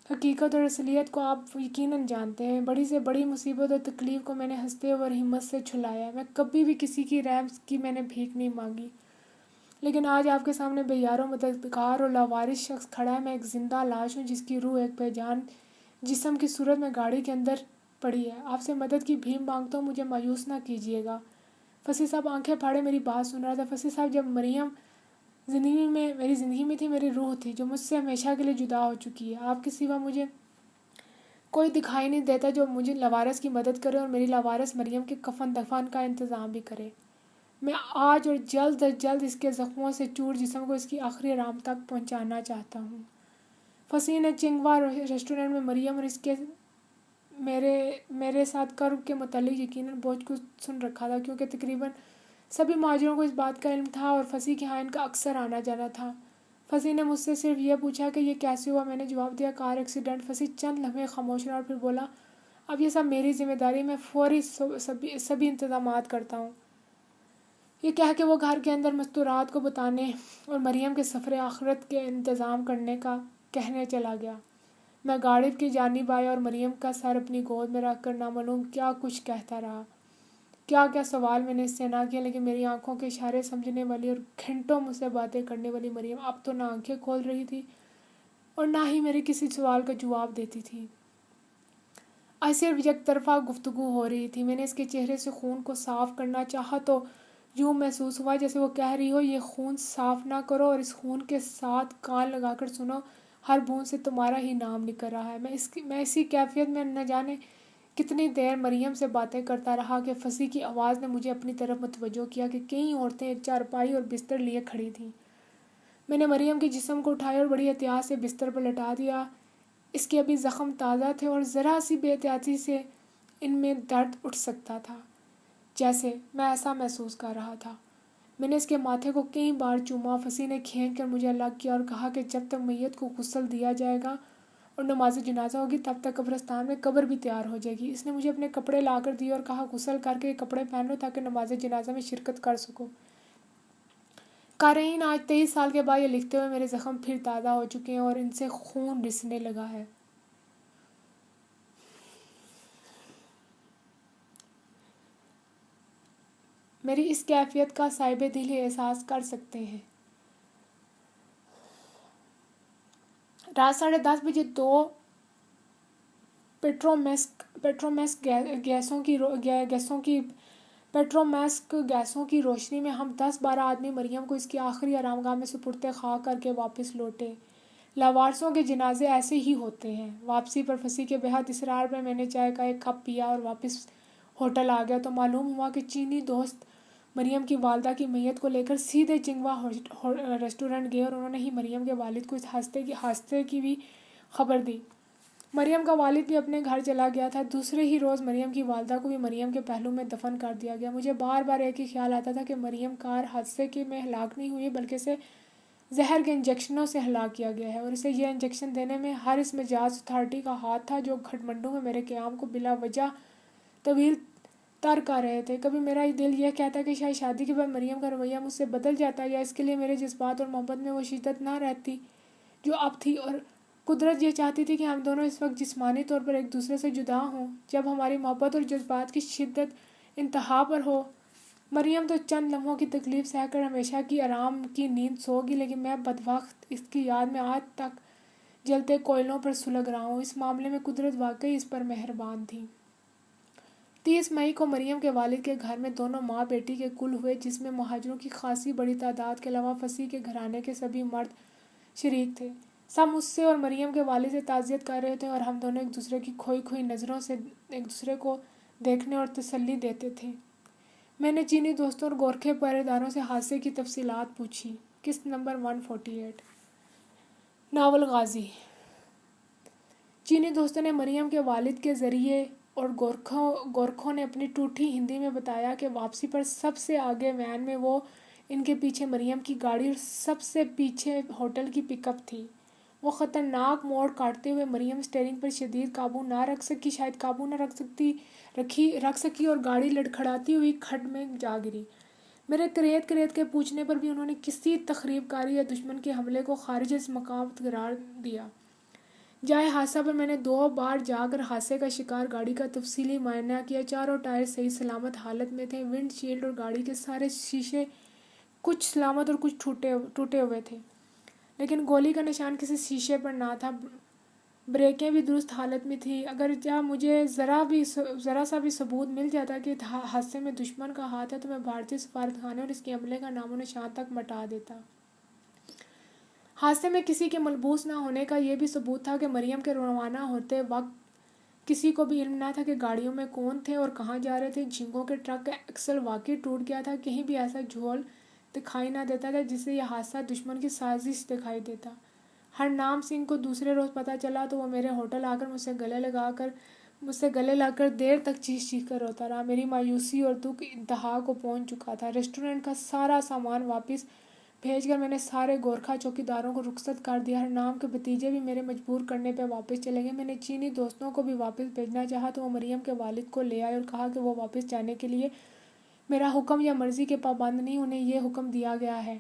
حقیقت اور اصلیت کو آپ یقیناً جانتے ہیں۔ بڑی سے بڑی مصیبت اور تکلیف کو میں نے ہنستے اور ہمت سے جھلایا۔ میں کبھی بھی کسی کی رحم کی میں نے بھیک نہیں مانگی، لیکن آج آپ کے سامنے بے یار و مددگار اور لاوارث شخص کھڑا ہے۔ میں ایک زندہ لاش ہوں جس کی روح ایک بے جان جسم کی صورت میں گاڑی کے اندر پڑی ہے۔ آپ سے مدد کی بھیک مانگتا ہوں، مجھے مایوس نہ کیجیے گا۔ فصیح صاحب آنکھیں پھاڑے میری بات سن رہا تھا۔ فصیح صاحب جب مریم میری زندگی میں تھی، میری روح تھی جو مجھ سے ہمیشہ کے لیے جدا ہو چکی ہے۔ آپ کے سوا مجھے کوئی دکھائی نہیں دیتا جو مجھے لاوارث کی مدد کرے اور میری لاوارث مریم کے کفن دفن کا انتظام بھی کرے۔ میں آج اور جلد از جلد اس کے زخموں سے چور جسم کو اس کی آخری آرام تک پہنچانا چاہتا ہوں۔ فصیح نے چنگوا ریسٹورنٹ میں مریم اور اس کے میرے ساتھ کرب کے متعلق یقیناً بہت کچھ سن رکھا تھا، کیونکہ تقریباً سبھی مہاجروں کو اس بات کا علم تھا اور فصیح کے ہاں ان کا اکثر آنا جانا تھا۔ فصیح نے مجھ سے صرف یہ پوچھا کہ یہ کیسے ہوا۔ میں نے جواب دیا، کار ایکسیڈنٹ۔ فصیح چند لمحے خاموش رہا اور پھر بولا، اب یہ سب میری ذمہ داری، میں فوری سبھی انتظامات کرتا ہوں۔ یہ کہہ کے وہ گھر کے اندر مستورات کو بتانے اور مریم کے سفر آخرت کے انتظام کرنے کا کہنے چلا گیا۔ میں گاڑی کی جانب آیا اور مریم کا سر اپنی گود میں رکھ کر نامعلوم کیا کچھ کہتا رہا۔ کیا سوال میں نے اس سے نہ کیا، لیکن میری آنکھوں کے اشارے سمجھنے والی اور گھنٹوں مجھ سے باتیں کرنے والی مریم اب تو نہ آنکھیں کھول رہی تھی اور نہ ہی میرے کسی سوال کا جواب دیتی تھی۔ آج صرف یک طرفہ گفتگو ہو رہی تھی۔ میں نے اس کے چہرے سے خون کو صاف کرنا چاہا تو یوں محسوس ہوا جیسے وہ کہہ رہی ہو، یہ خون صاف نہ کرو اور اس خون کے ساتھ کان لگا کر سنو، ہر بوند سے تمہارا ہی نام نکل رہا ہے۔ میں اسی کیفیت میں نہ جانے کتنی دیر مریم سے باتیں کرتا رہا کہ فصیح کی آواز نے مجھے اپنی طرف متوجہ کیا کہ کئی عورتیں ایک چارپائی اور بستر لیے کھڑی تھیں۔ میں نے مریم کے جسم کو اٹھایا اور بڑی احتیاط سے بستر پر لٹا دیا۔ اس کے ابھی زخم تازہ تھے اور ذرا سی بے احتیاطی سے ان میں درد اٹھ سکتا تھا، جیسے میں ایسا محسوس کر رہا تھا۔ میں نے اس کے ماتھے کو کئی بار چوما۔ فصیح نے کھینچ کر مجھے الگ کیا اور کہا کہ جب تک میت کو غسل دیا جائے گا اور نماز جنازہ ہوگی تب تک قبرستان میں قبر بھی تیار ہو جائے گی۔ اس نے مجھے اپنے کپڑے لا کر دیے اور کہا، غسل کر کے یہ کپڑے پہن لو تاکہ نماز جنازہ میں شرکت کر سکو۔ قارئین، آج 23 سال کے بعد یہ لکھتے ہوئے میرے زخم پھر تازہ ہو چکے ہیں اور ان سے خون رسنے لگا ہے۔ میری اس کیفیت کا صاحب دل ہی احساس کر سکتے ہیں۔ رات 10:30 بجے دو پیٹرومیسک گیسوں کی روشنی میں ہم 10-12 آدمی مریم کو اس کی آخری آرامگاہ میں سپرد خاک کر کے واپس لوٹے۔ لاوارثوں کے جنازے ایسے ہی ہوتے ہیں۔ واپسی پر فصیح کے بہت اصرار پر میں نے چائے کا ایک کپ پیا اور واپس ہوٹل آ گیا تو معلوم ہوا کہ چینی دوست مریم کی والدہ کی میت کو لے کر سیدھے چنگوا ریسٹورنٹ گئے اور انہوں نے ہی مریم کے والد کو اس حادثے کی بھی خبر دی۔ مریم کا والد بھی اپنے گھر چلا گیا تھا۔ دوسرے ہی روز مریم کی والدہ کو بھی مریم کے پہلو میں دفن کر دیا گیا۔ مجھے بار بار ایک ہی خیال آتا تھا کہ مریم کار حادثے میں ہلاک نہیں ہوئی بلکہ اسے زہر کے انجیکشنوں سے ہلاک کیا گیا ہے اور اسے یہ انجیکشن دینے میں ہر اس مجاز اتھارٹی کا ہاتھ تھا جو کھٹمنڈو میں میرے قیام کو بلا وجہ طویل تر کر رہے تھے۔ کبھی میرا دل یہ کہتا کہ شاید شادی کے بعد مریم کا رویہ مجھ سے بدل جاتا یا اس کے لیے میرے جذبات اور محبت میں وہ شدت نہ رہتی جو اب تھی، اور قدرت یہ چاہتی تھی کہ ہم دونوں اس وقت جسمانی طور پر ایک دوسرے سے جدا ہوں۔ جب ہماری محبت اور جذبات کی شدت انتہا پر ہو، مریم تو چند لمحوں کی تکلیف سہ کر ہمیشہ کی آرام کی نیند سو گی، لیکن میں بدبخت اس کی یاد میں آج تک جلتے کوئلوں پر سلگ رہا ہوں۔ اس معاملے میں قدرت واقعی اس پر مہربان تھی۔ 30 مئی کو مریم کے والد کے گھر میں دونوں ماں بیٹی کے کل ہوئے، جس میں مہاجروں کی خاصی بڑی تعداد کے علاوہ فصیح کے گھرانے کے سبھی مرد شریک تھے۔ سب مجھ سے اور مریم کے والد سے تعزیت کر رہے تھے اور ہم دونوں ایک دوسرے کی کھوئی نظروں سے ایک دوسرے کو دیکھنے اور تسلی دیتے تھے۔ میں نے چینی دوستوں اور گورکھے پہرے داروں سے حادثے کی تفصیلات پوچھی۔ قسط نمبر 148 ناول غازی۔ چینی دوستوں نے مریم کے والد کے ذریعے اور گورکھوں نے اپنی ٹوٹھی ہندی میں بتایا کہ واپسی پر سب سے آگے وین میں وہ، ان کے پیچھے مریم کی گاڑی اور سب سے پیچھے ہوٹل کی پک اپ تھی۔ وہ خطرناک موڑ کاٹتے ہوئے مریم اسٹیئرنگ پر شدید قابو نہ رکھ سکی، شاید قابو نہ رکھ سکی اور گاڑی لڑکھڑاتی ہوئی کھڈ میں جا گری۔ میرے کریت کریت کے پوچھنے پر بھی انہوں نے کسی تخریب کاری یا دشمن کے حملے کو خارج از مقام قرار دیا۔ جائے حادثہ پر میں نے 2 بار جا کر حادثے کا شکار گاڑی کا تفصیلی معائنہ کیا۔ چاروں ٹائر صحیح سلامت حالت میں تھے، ونڈ شیلڈ اور گاڑی کے سارے شیشے کچھ سلامت اور کچھ ٹوٹے ہوئے تھے، لیکن گولی کا نشان کسی شیشے پر نہ تھا۔ بریکیں بھی درست حالت میں تھیں۔ اگر مجھے ذرا سا بھی ثبوت مل جاتا کہ حادثے میں دشمن کا ہاتھ ہے تو میں بھارتی سفارت خانے اور اس کے عملے کا نام و نشان تک مٹا دیتا۔ حادثے میں کسی کے ملبوس نہ ہونے کا یہ بھی ثبوت تھا کہ مریم کے روانہ ہوتے وقت کسی کو بھی علم نہ تھا کہ گاڑیوں میں کون تھے اور کہاں جا رہے تھے۔ جھینگوں کے ٹرک کا ایکسل واقعی ٹوٹ گیا تھا، کہیں بھی ایسا جھول دکھائی نہ دیتا تھا جس سے یہ حادثہ دشمن کی سازش دکھائی دیتا۔ ہرنام سنگھ کو دوسرے روز پتہ چلا تو وہ میرے ہوٹل آ کر مجھ سے گلے لگ کر دیر تک چیخ کر روتا رہا۔ میری مایوسی اور دکھ انتہا کو پہنچ چکا تھا۔ ریسٹورنٹ کا سارا سامان واپس بھیج کر میں نے سارے گورکھا چوکیداروں کو رخصت کر دیا۔ ہرنام کے بھتیجے بھی میرے مجبور کرنے پہ واپس چلے گئے۔ میں نے چینی دوستوں کو بھی واپس بھیجنا چاہا تو وہ مریم کے والد کو لے آئے اور کہا کہ وہ واپس جانے کے لیے میرا حکم یا مرضی کے پابند نہیں، انہیں یہ حکم دیا گیا ہے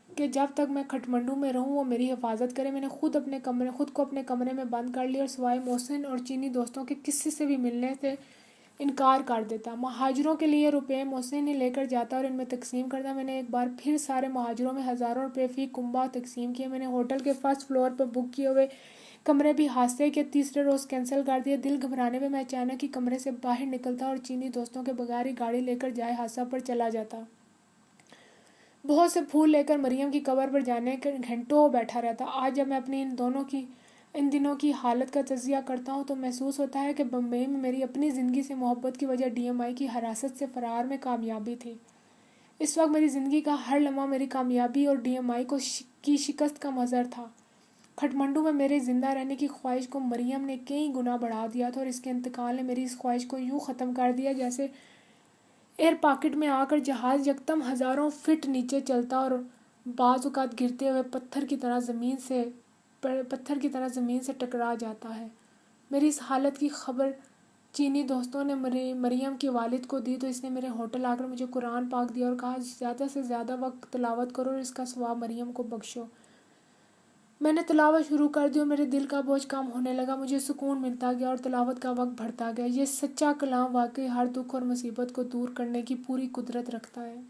کہ جب تک میں کھٹمنڈو میں رہوں وہ میری حفاظت کرے۔ میں نے خود کو اپنے کمرے میں بند کر لیا اور سوائے محسن اور چینی دوستوں کے کسی سے بھی ملنے سے انکار کر دیتا۔ مہاجروں کے لیے روپے محسن ہی لے کر جاتا اور ان میں تقسیم کرتا۔ میں نے ایک بار پھر سارے مہاجروں میں ہزاروں روپے فی کنبہ تقسیم کیے۔ میں نے ہوٹل کے فرسٹ فلور پر بک کیے ہوئے کمرے بھی حادثے کے تیسرے روز کینسل کر دیے۔ دل گھبرانے میں اچانک ہی کمرے سے باہر نکلتا اور چینی دوستوں کے بغیر ہی گاڑی لے کر جائے حادثہ پر چلا جاتا۔ بہت سے پھول لے کر مریم کی قبر پر جانے کے گھنٹوں بیٹھا رہتا۔ آج جب میں اپنی ان دنوں کی حالت کا تجزیہ کرتا ہوں تو محسوس ہوتا ہے کہ بمبئی میں میری اپنی زندگی سے محبت کی وجہ ڈی ایم آئی کی حراست سے فرار میں کامیابی تھی۔ اس وقت میری زندگی کا ہر لمحہ میری کامیابی اور ڈی ایم آئی کی شکست کا مظہر تھا۔ کھٹمنڈو میں میرے زندہ رہنے کی خواہش کو مریم نے کئی گنا بڑھا دیا تھا اور اس کے انتقال نے میری اس خواہش کو یوں ختم کر دیا جیسے ایئر پاکٹ میں آ کر جہاز یکدم ہزاروں فٹ نیچے چلتا اور بعض اوقات گرتے ہوئے پتھر کی طرح زمین سے ٹکرا جاتا ہے۔ میری اس حالت کی خبر چینی دوستوں نے مریم کے والد کو دی تو اس نے میرے ہوٹل آ کر مجھے قرآن پاک دیا اور کہا زیادہ سے زیادہ وقت تلاوت کرو اور اس کا ثواب مریم کو بخشو۔ میں نے تلاوت شروع کر دی اور میرے دل کا بوجھ کم ہونے لگا، مجھے سکون ملتا گیا اور تلاوت کا وقت بڑھتا گیا۔ یہ سچا کلام واقعی ہر دکھ اور مصیبت کو دور کرنے کی پوری قدرت رکھتا ہے۔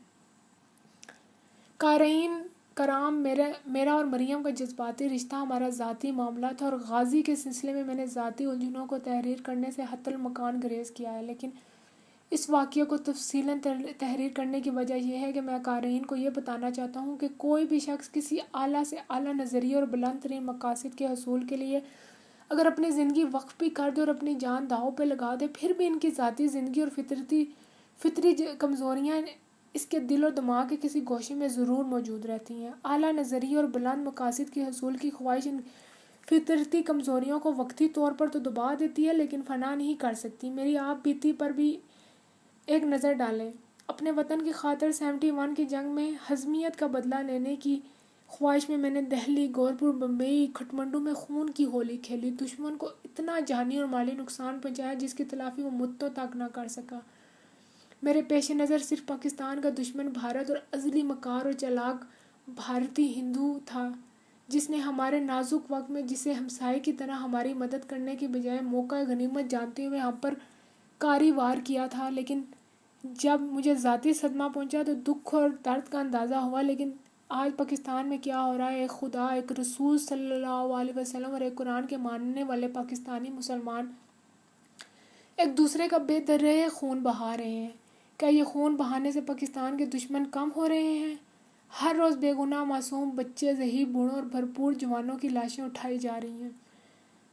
قارئین کرام، میرا اور مریم کا جذباتی رشتہ ہمارا ذاتی معاملہ تھا اور غازی کے سلسلے میں میں نے ذاتی الجھنوں کو تحریر کرنے سے حتی المکان گریز کیا ہے، لیکن اس واقعے کو تفصیلاً تحریر کرنے کی وجہ یہ ہے کہ میں قارئین کو یہ بتانا چاہتا ہوں کہ کوئی بھی شخص کسی اعلیٰ سے اعلیٰ نظریے اور بلند ترین مقاصد کے حصول کے لیے اگر اپنی زندگی وقف بھی کر دے اور اپنی جان داؤ پہ لگا دے، پھر بھی ان کی ذاتی زندگی اور فطری کمزوریاں اس کے دل و دماغ کے کسی گوشے میں ضرور موجود رہتی ہیں۔ اعلیٰ نظریے اور بلند مقاصد کے حصول کی خواہش ان فطرتی کمزوریوں کو وقتی طور پر تو دبا دیتی ہے لیکن فنا نہیں کر سکتی۔ میری آپ بیتی پر بھی ایک نظر ڈالیں۔ اپنے وطن کی خاطر 71 کی جنگ میں حزمیت کا بدلہ لینے کی خواہش میں نے دہلی، گورپور، بمبئی، کھٹمنڈو میں خون کی ہولی کھیلی، دشمن کو اتنا جانی اور مالی نقصان پہنچایا جس کی تلافی وہ مدتوں تک نہ کر سکا۔ میرے پیش نظر صرف پاکستان کا دشمن بھارت اور ازلی مکار اور چالاک بھارتی ہندو تھا جس نے ہمارے نازک وقت میں جسے ہمسائے کی طرح ہماری مدد کرنے کی بجائے موقع غنیمت جانتے ہوئے ہم پر کاری وار کیا تھا۔ لیکن جب مجھے ذاتی صدمہ پہنچا تو دکھ اور درد کا اندازہ ہوا۔ لیکن آج پاکستان میں کیا ہو رہا ہے؟ ایک خدا، ایک رسول صلی اللہ علیہ وسلم اور ایک قرآن کے ماننے والے پاکستانی مسلمان ایک دوسرے کا بے درہ خون بہا رہے ہیں۔ کیا یہ خون بہانے سے پاکستان کے دشمن کم ہو رہے ہیں؟ ہر روز بے گناہ معصوم بچے، ضعیف بوڑھوں اور بھرپور جوانوں کی لاشیں اٹھائی جا رہی ہیں۔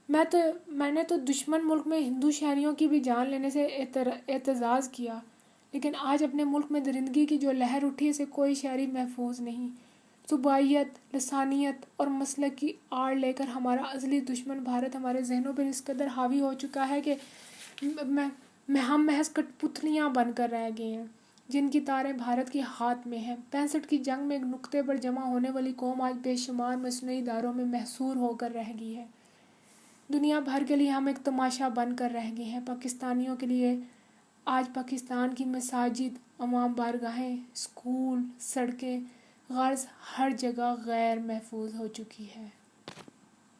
میں نے تو دشمن ملک میں ہندو شہریوں کی بھی جان لینے سے اعتزاز کیا، لیکن آج اپنے ملک میں درندگی کی جو لہر اٹھی اسے کوئی شہری محفوظ نہیں۔ صوبائیت، لسانیت اور مسلک کی آڑ لے کر ہمارا ازلی دشمن بھارت ہمارے ذہنوں پر اس قدر حاوی ہو چکا ہے کہ ہم محض کٹ پتلیاں بن کر رہ گئے ہیں جن کی تاریں بھارت کے ہاتھ میں ہیں۔ 65 کی جنگ میں ایک نقطے پر جمع ہونے والی قوم آج بے شمار مصنوعی داروں میں محصور ہو کر رہ گئی ہے۔ دنیا بھر کے لیے ہم ایک تماشا بن کر رہ گئے ہیں۔ پاکستانیوں کے لیے آج پاکستان کی مساجد، عوام بارگاہیں، اسکول، سڑکیں، غرض ہر جگہ غیر محفوظ ہو چکی ہے۔